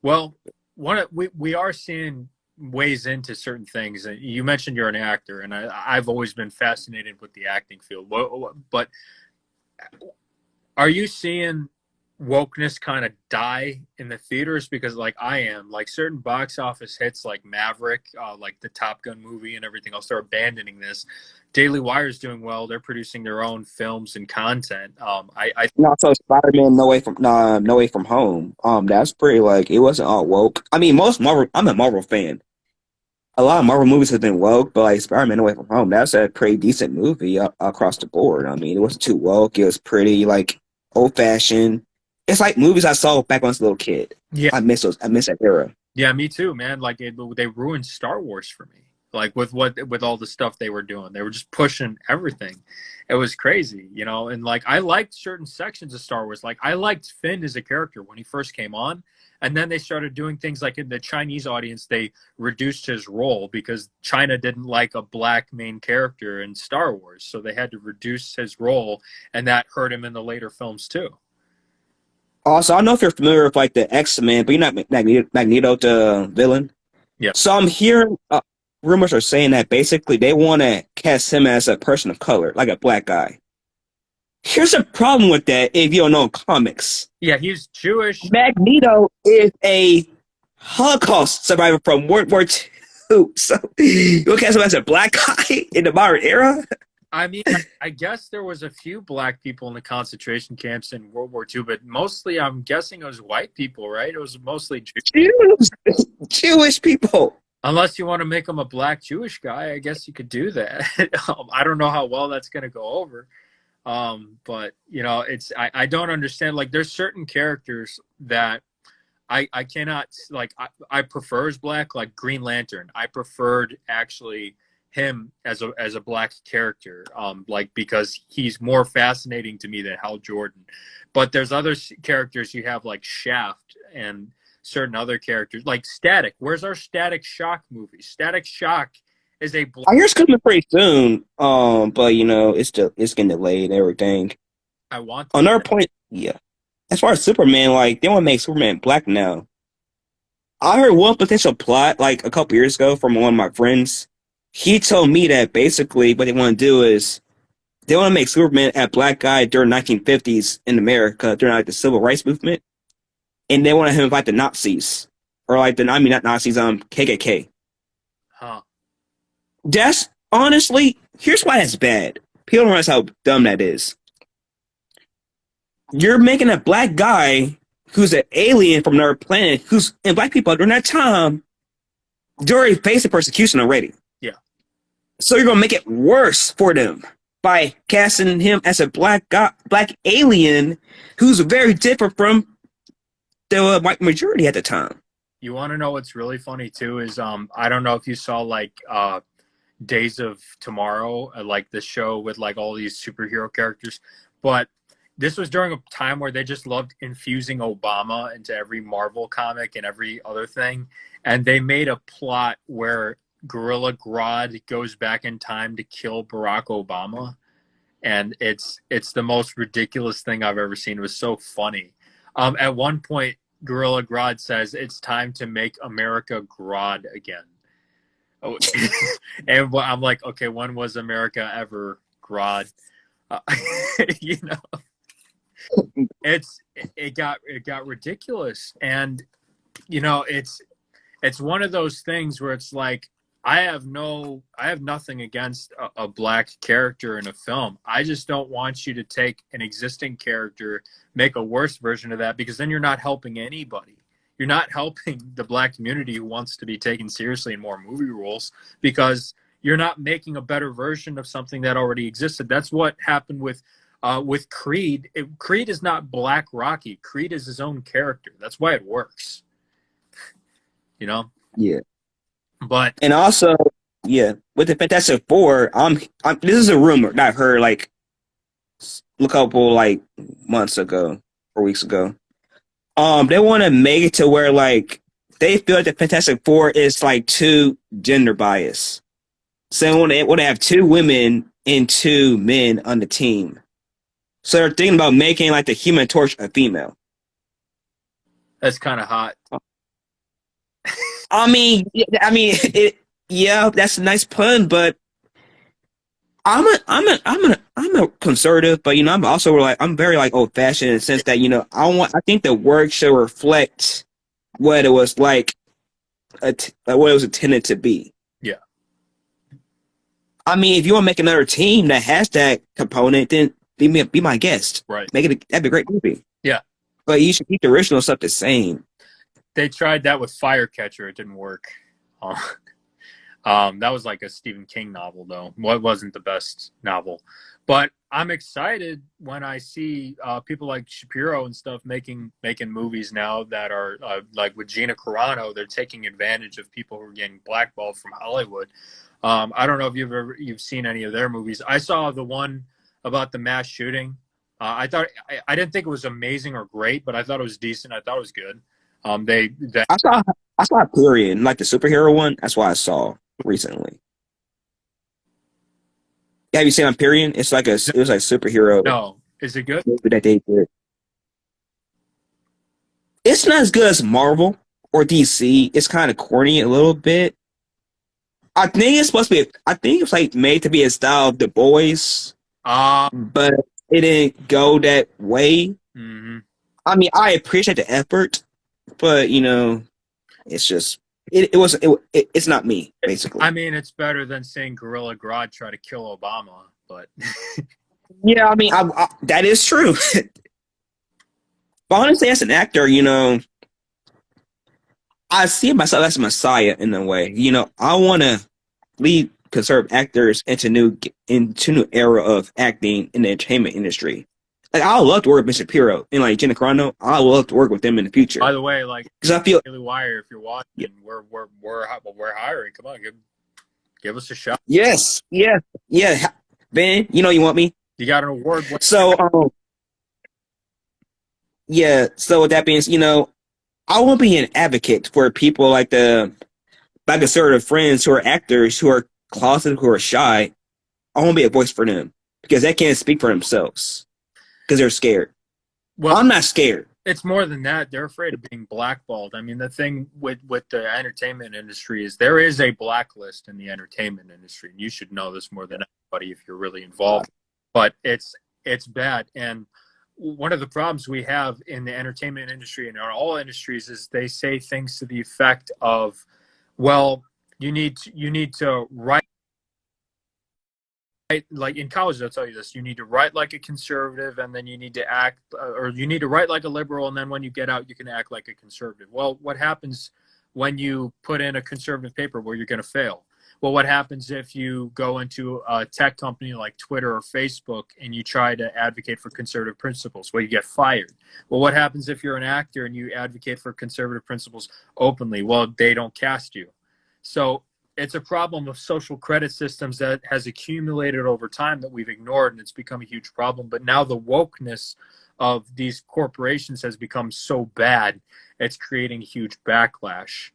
Well, we are seeing ways into certain things. You mentioned you're an actor, and I've always been fascinated with the acting field. But are you seeing wokeness kind of die in the theaters? Because like I am, like certain box office hits like Maverick, like the Top Gun movie and everything else, they're abandoning this Daily Wire's doing well. They're producing their own films and content. I And also Spider-Man No Way from Home. That's pretty like it wasn't all woke. I mean, most Marvel. I'm a Marvel fan. A lot of Marvel movies have been woke, but like Spider-Man Away from Home, that's a pretty decent movie across the board. I mean, it wasn't too woke. It was pretty like old-fashioned. It's like movies I saw back when I was a little kid. yeah, I miss those. I miss that era. yeah, me too, man. Like they ruined Star Wars for me. Like with all the stuff they were doing, they were just pushing everything. It was crazy, you know. And like I liked certain sections of Star Wars. Like I liked Finn as a character when he first came on, and then they started doing things like in the Chinese audience, they reduced his role because China didn't like a black main character in Star Wars, so they had to reduce his role, and that hurt him in the later films too. Also, I don't know if you're familiar with like the X-Men, but you're not Magneto, the villain. Yeah, So I'm hearing rumors are saying that basically they want to cast him as a person of color, like a black guy. Here's a problem with that if you don't know comics. yeah, he's Jewish. Magneto is a Holocaust survivor from World War II. So you look at him as a black guy in the modern era? I mean, I guess there was a few black people in the concentration camps in World War II, but mostly I'm guessing it was white people, right? It was mostly Jews, Jewish people. unless you want to make him a black Jewish guy, I guess you could do that. I don't know how well that's going to go over. But you know, I don't understand. Like, there's certain characters that I cannot like. I prefer as black, like Green Lantern. I preferred actually him as a black character, like because he's more fascinating to me than Hal Jordan. But there's other characters you have like Shaft and certain other characters like Static. Where's our Static Shock movie? Static Shock is a black. I hear it's coming pretty soon. But you know, it's getting delayed and everything. I want to. Another point, yeah. As far as Superman, like they want to make Superman black now. I heard one potential plot like a couple years ago from one of my friends. He told me that basically what they want to do is they want to make Superman a black guy during 1950s in America during like the civil rights movement, and they want to him fight the Nazis or like the I mean not Nazis KKK. Huh. That's honestly here's why that's bad. People don't realize how dumb that is. You're making a black guy who's an alien from another planet, and black people during that time, they're already facing persecution already. Yeah. So you're gonna make it worse for them by casting him as a black alien who's very different from the white majority at the time. You want to know what's really funny too is I don't know if you saw like Days of Tomorrow, like the show with like all these superhero characters, but this was during a time where they just loved infusing Obama into every Marvel comic and every other thing. And they made a plot where Gorilla Grodd goes back in time to kill Barack Obama. And it's the most ridiculous thing I've ever seen. It was so funny. At one point, Gorilla Grodd says, "It's time to make America Grodd again." Oh, and I'm like, okay, when was America ever Grodd? You know? It got ridiculous, and you know it's one of those things where it's like I have nothing against a black character in a film. I just don't want you to take an existing character, make a worse version of that, because then you're not helping anybody. You're not helping the black community who wants to be taken seriously in more movie roles, because you're not making a better version of something that already existed. That's what happened with Creed. Creed is not Black Rocky. Creed is his own character. That's why it works. You know? Yeah. But and also, yeah, with the Fantastic Four, this is a rumor that I heard like a couple like months ago or weeks ago. They want to make it to where like they feel like the Fantastic Four is like too gender biased. So they want to have two women and two men on the team. So they're thinking about making like the Human Torch a female. That's kind of hot. Yeah, that's a nice pun, but I'm a conservative, but you know, I'm also like I'm very like old fashioned in the sense that you know I think the work should reflect what it was like, what it was intended to be. Yeah. I mean, if you want to make another team that has that component, then be my guest. Right. That'd be a great movie. Yeah. But you should keep the original stuff the same. They tried that with Firecatcher. It didn't work. Uh, that was like a Stephen King novel, though. What wasn't the best novel. But I'm excited when I see people like Shapiro and stuff making movies now that are like with Gina Carano. They're taking advantage of people who are getting blackballed from Hollywood. I don't know if you've seen any of their movies. I saw the one about the mass shooting. I didn't think it was amazing or great, but I thought it was decent. I thought it was good. I saw Period, like the superhero one. That's what I saw recently. Have you seen Hyperion? It was like superhero No, is it good? movie that they did. It's not as good as Marvel or DC. It's kind of corny a little bit. I think it's supposed to be. I think it's like made to be a style of The Boys, but it didn't go that way. Mm-hmm. I mean, I appreciate the effort, but it's just it's not me basically. I mean, it's better than seeing Gorilla Grodd try to kill Obama, but Yeah, I mean, that is true. But honestly, as an actor, I see myself as a messiah in a way. I want to lead conservative actors into new era of acting in the entertainment industry. Like, I would love to work with Mr. Shapiro and like Gina Carano. I would love to work with them in the future. By the way, like, because I feel Daily Wire, if you're watching, yeah, we're hiring. Come on, give us a shot. Yes, yeah. Ben, you want me? You got an award. So, yeah. So with that being, I want to be an advocate for people like my conservative friends who are actors, who are closeted, who are shy. I want to be a voice for them because they can't speak for themselves because they're scared. Well, I'm not scared. It's more than that. They're afraid of being blackballed. I mean, the thing with the entertainment industry is there is a blacklist in the entertainment industry, and you should know this more than anybody if you're really involved. But it's bad. And one of the problems we have in the entertainment industry and in all industries is they say things to the effect of, well, you need to write, like in college they'll tell you this, you need to write like a conservative, and then you need to act, or you need to write like a liberal, and then when you get out you can act like a conservative. Well, what happens when you put in a conservative paper? Where you're going to fail. Well, what happens if you go into a tech company like Twitter or Facebook and you try to advocate for conservative principles? Well, you get fired. Well, what happens if you're an actor and you advocate for conservative principles openly? Well, they don't cast you. So it's a problem of social credit systems that has accumulated over time that we've ignored, and it's become a huge problem. But now the wokeness of these corporations has become so bad, it's creating a huge backlash.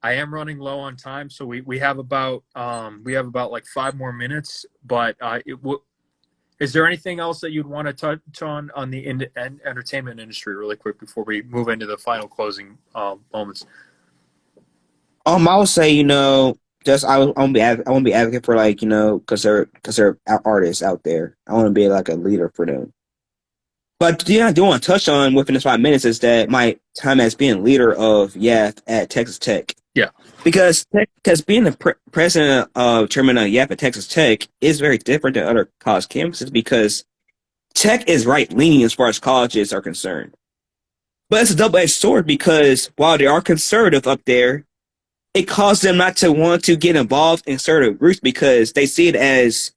I am running low on time, so we have about like 5 more minutes. But is there anything else that you'd want to touch on the entertainment industry really quick before we move into the final closing moments? I would say, just I want to be advocate for like, because they're artists out there. I want to be like a leader for them. But I do want to touch on within this 5 minutes is that my time as being leader of YAF at Texas Tech. Yeah. Because being the president of chairman of YAF at Texas Tech is very different than other college campuses because Tech is right leaning as far as colleges are concerned. But it's a double-edged sword because while they are conservative up there, it causes them not to want to get involved in certain groups because they see it as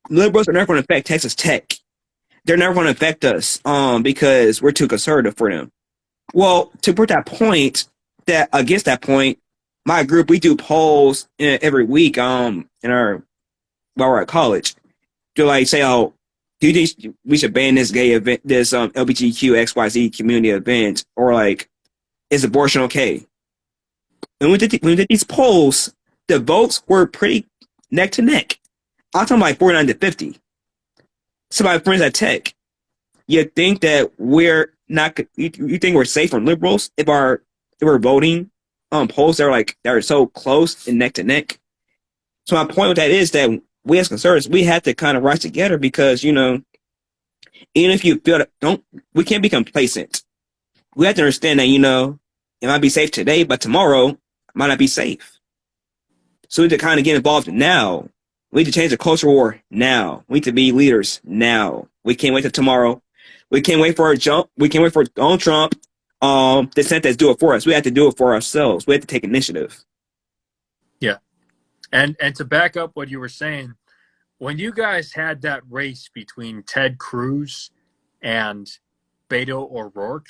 liberals are never going to affect Texas Tech. They're never going to affect us because we're too conservative for them. Well, to put that point, against that point, my group, we do polls every week while we're at college to like say, oh, do you think we should ban this gay event, this LGBTQ XYZ community event, or like, is abortion okay? And when we did these polls, the votes were pretty neck to neck. I'm talking like 49 to 50. So my friends at Tech, you think that we're not? You think we're safe from liberals if we're voting on polls that are so close and neck to neck? So my point with that is that we as conservatives, we have to kind of rise together because even if you feel that we can't be complacent. We have to understand that it might be safe today, but tomorrow might not be safe. So we need to kind of get involved now. We need to change the culture war now. We need to be leaders now. We can't wait till tomorrow. We can't wait for We can't wait for Donald Trump, DeSantis do it for us. We have to do it for ourselves. We have to take initiative. Yeah. And to back up what you were saying, when you guys had that race between Ted Cruz and Beto O'Rourke,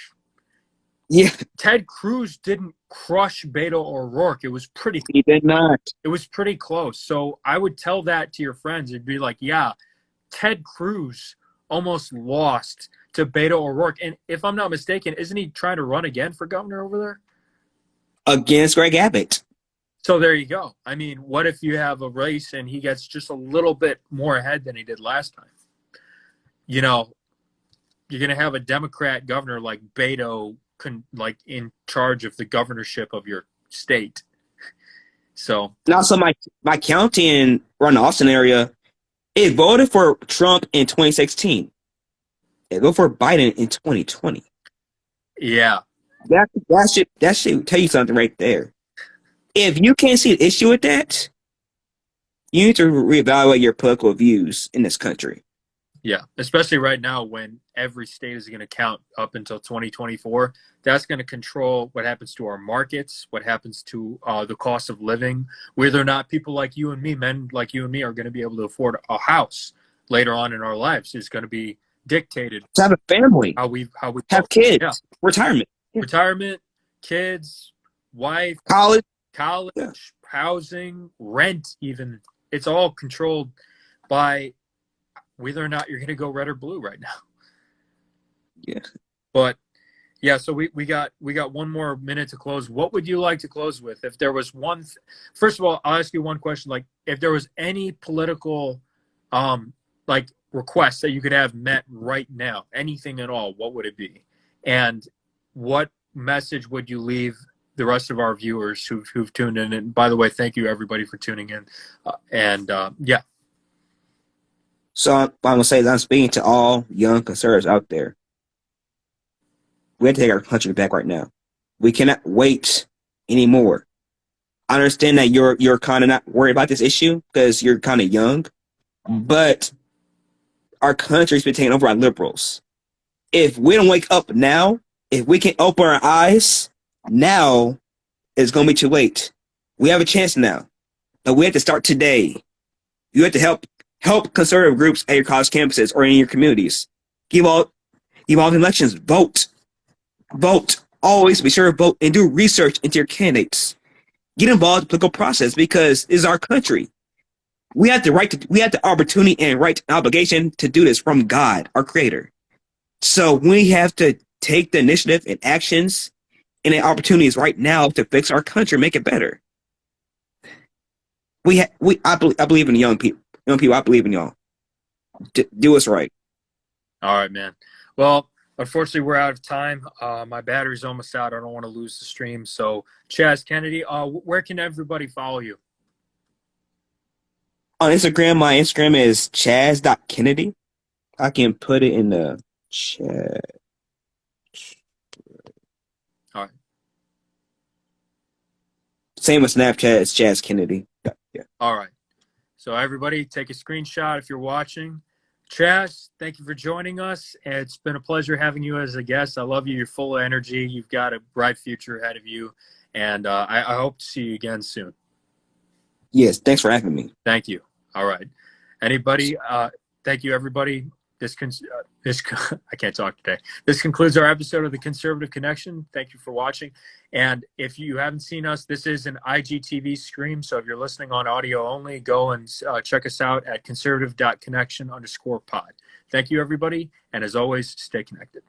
Yeah, Ted Cruz didn't crush Beto O'Rourke. It was pretty he did not. It was pretty close. So I would tell that to your friends. It'd be like, yeah, Ted Cruz almost lost to Beto O'Rourke. And if I'm not mistaken, isn't he trying to run again for governor over there? Against Greg Abbott. So there you go. I mean, what if you have a race and he gets just a little bit more ahead than he did last time? You know, you're going to have a Democrat governor like Beto, like in charge of the governorship of your state. So And also, my county in around the Austin area, it voted for Trump in 2016. It voted for Biden in 2020. yeah, That should tell you something right there. If you can't see the issue with that, you need to reevaluate your political views in this country. yeah, especially right now when every state is going to count up until 2024. That's going to control what happens to our markets, what happens to the cost of living, whether or not people like you and me, men like you and me, are going to be able to afford a house later on in our lives is going to be dictated To have a family, how we have kids, yeah, retirement, retirement, kids, wife, college. college, Yeah. housing, rent, even. It's all controlled by whether or not you're going to go red or blue right now. Yeah. But yeah, so we got one more minute to close. What would you like to close with? If there was one, first of all, I'll ask you one question. Like, if there was any political, like request that you could have met right now, anything at all, what would it be? And what message would you leave the rest of our viewers who've tuned in? And by the way, thank you everybody for tuning in. Yeah. So I'm gonna say that I'm speaking to all young conservatives out there. We have to take our country back right now. We cannot wait anymore. I understand that you're kind of not worried about this issue because you're kind of young, but our country's been taken over by liberals. If we don't wake up now, if we can open our eyes now, it's gonna be too late. We have a chance now, but we have to start today. You have to help conservative groups at your college campuses or in your communities. Give all elections. Vote. Always be sure to vote and do research into your candidates. Get involved in the political process because this is our country. We have the opportunity and right and obligation to do this from God, our creator. So we have to take the initiative and actions and the opportunities right now to fix our country, make it better. I believe in the young people. Young people, I believe in y'all. Do what's right. All right, man. Well, unfortunately, we're out of time. My battery's almost out. I don't want to lose the stream. So, Chaz Kennedy, where can everybody follow you? On Instagram, my Instagram is chaz.kennedy. I can put it in the chat. All right. Same with Snapchat, it's Chaz Kennedy. Yeah. All right. So everybody take a screenshot if you're watching. Chaz, thank you for joining us. It's been a pleasure having you as a guest. I love you. You're full of energy. You've got a bright future ahead of you. And I hope to see you again soon. Yes, thanks for having me. Thank you. All right. Anybody, thank you, everybody. I can't talk today. This concludes our episode of the Conservative Connection. Thank you for watching. And if you haven't seen us, this is an IGTV stream. So if you're listening on audio only, go and check us out at conservative.connection_pod. Thank you, everybody. And as always, stay connected.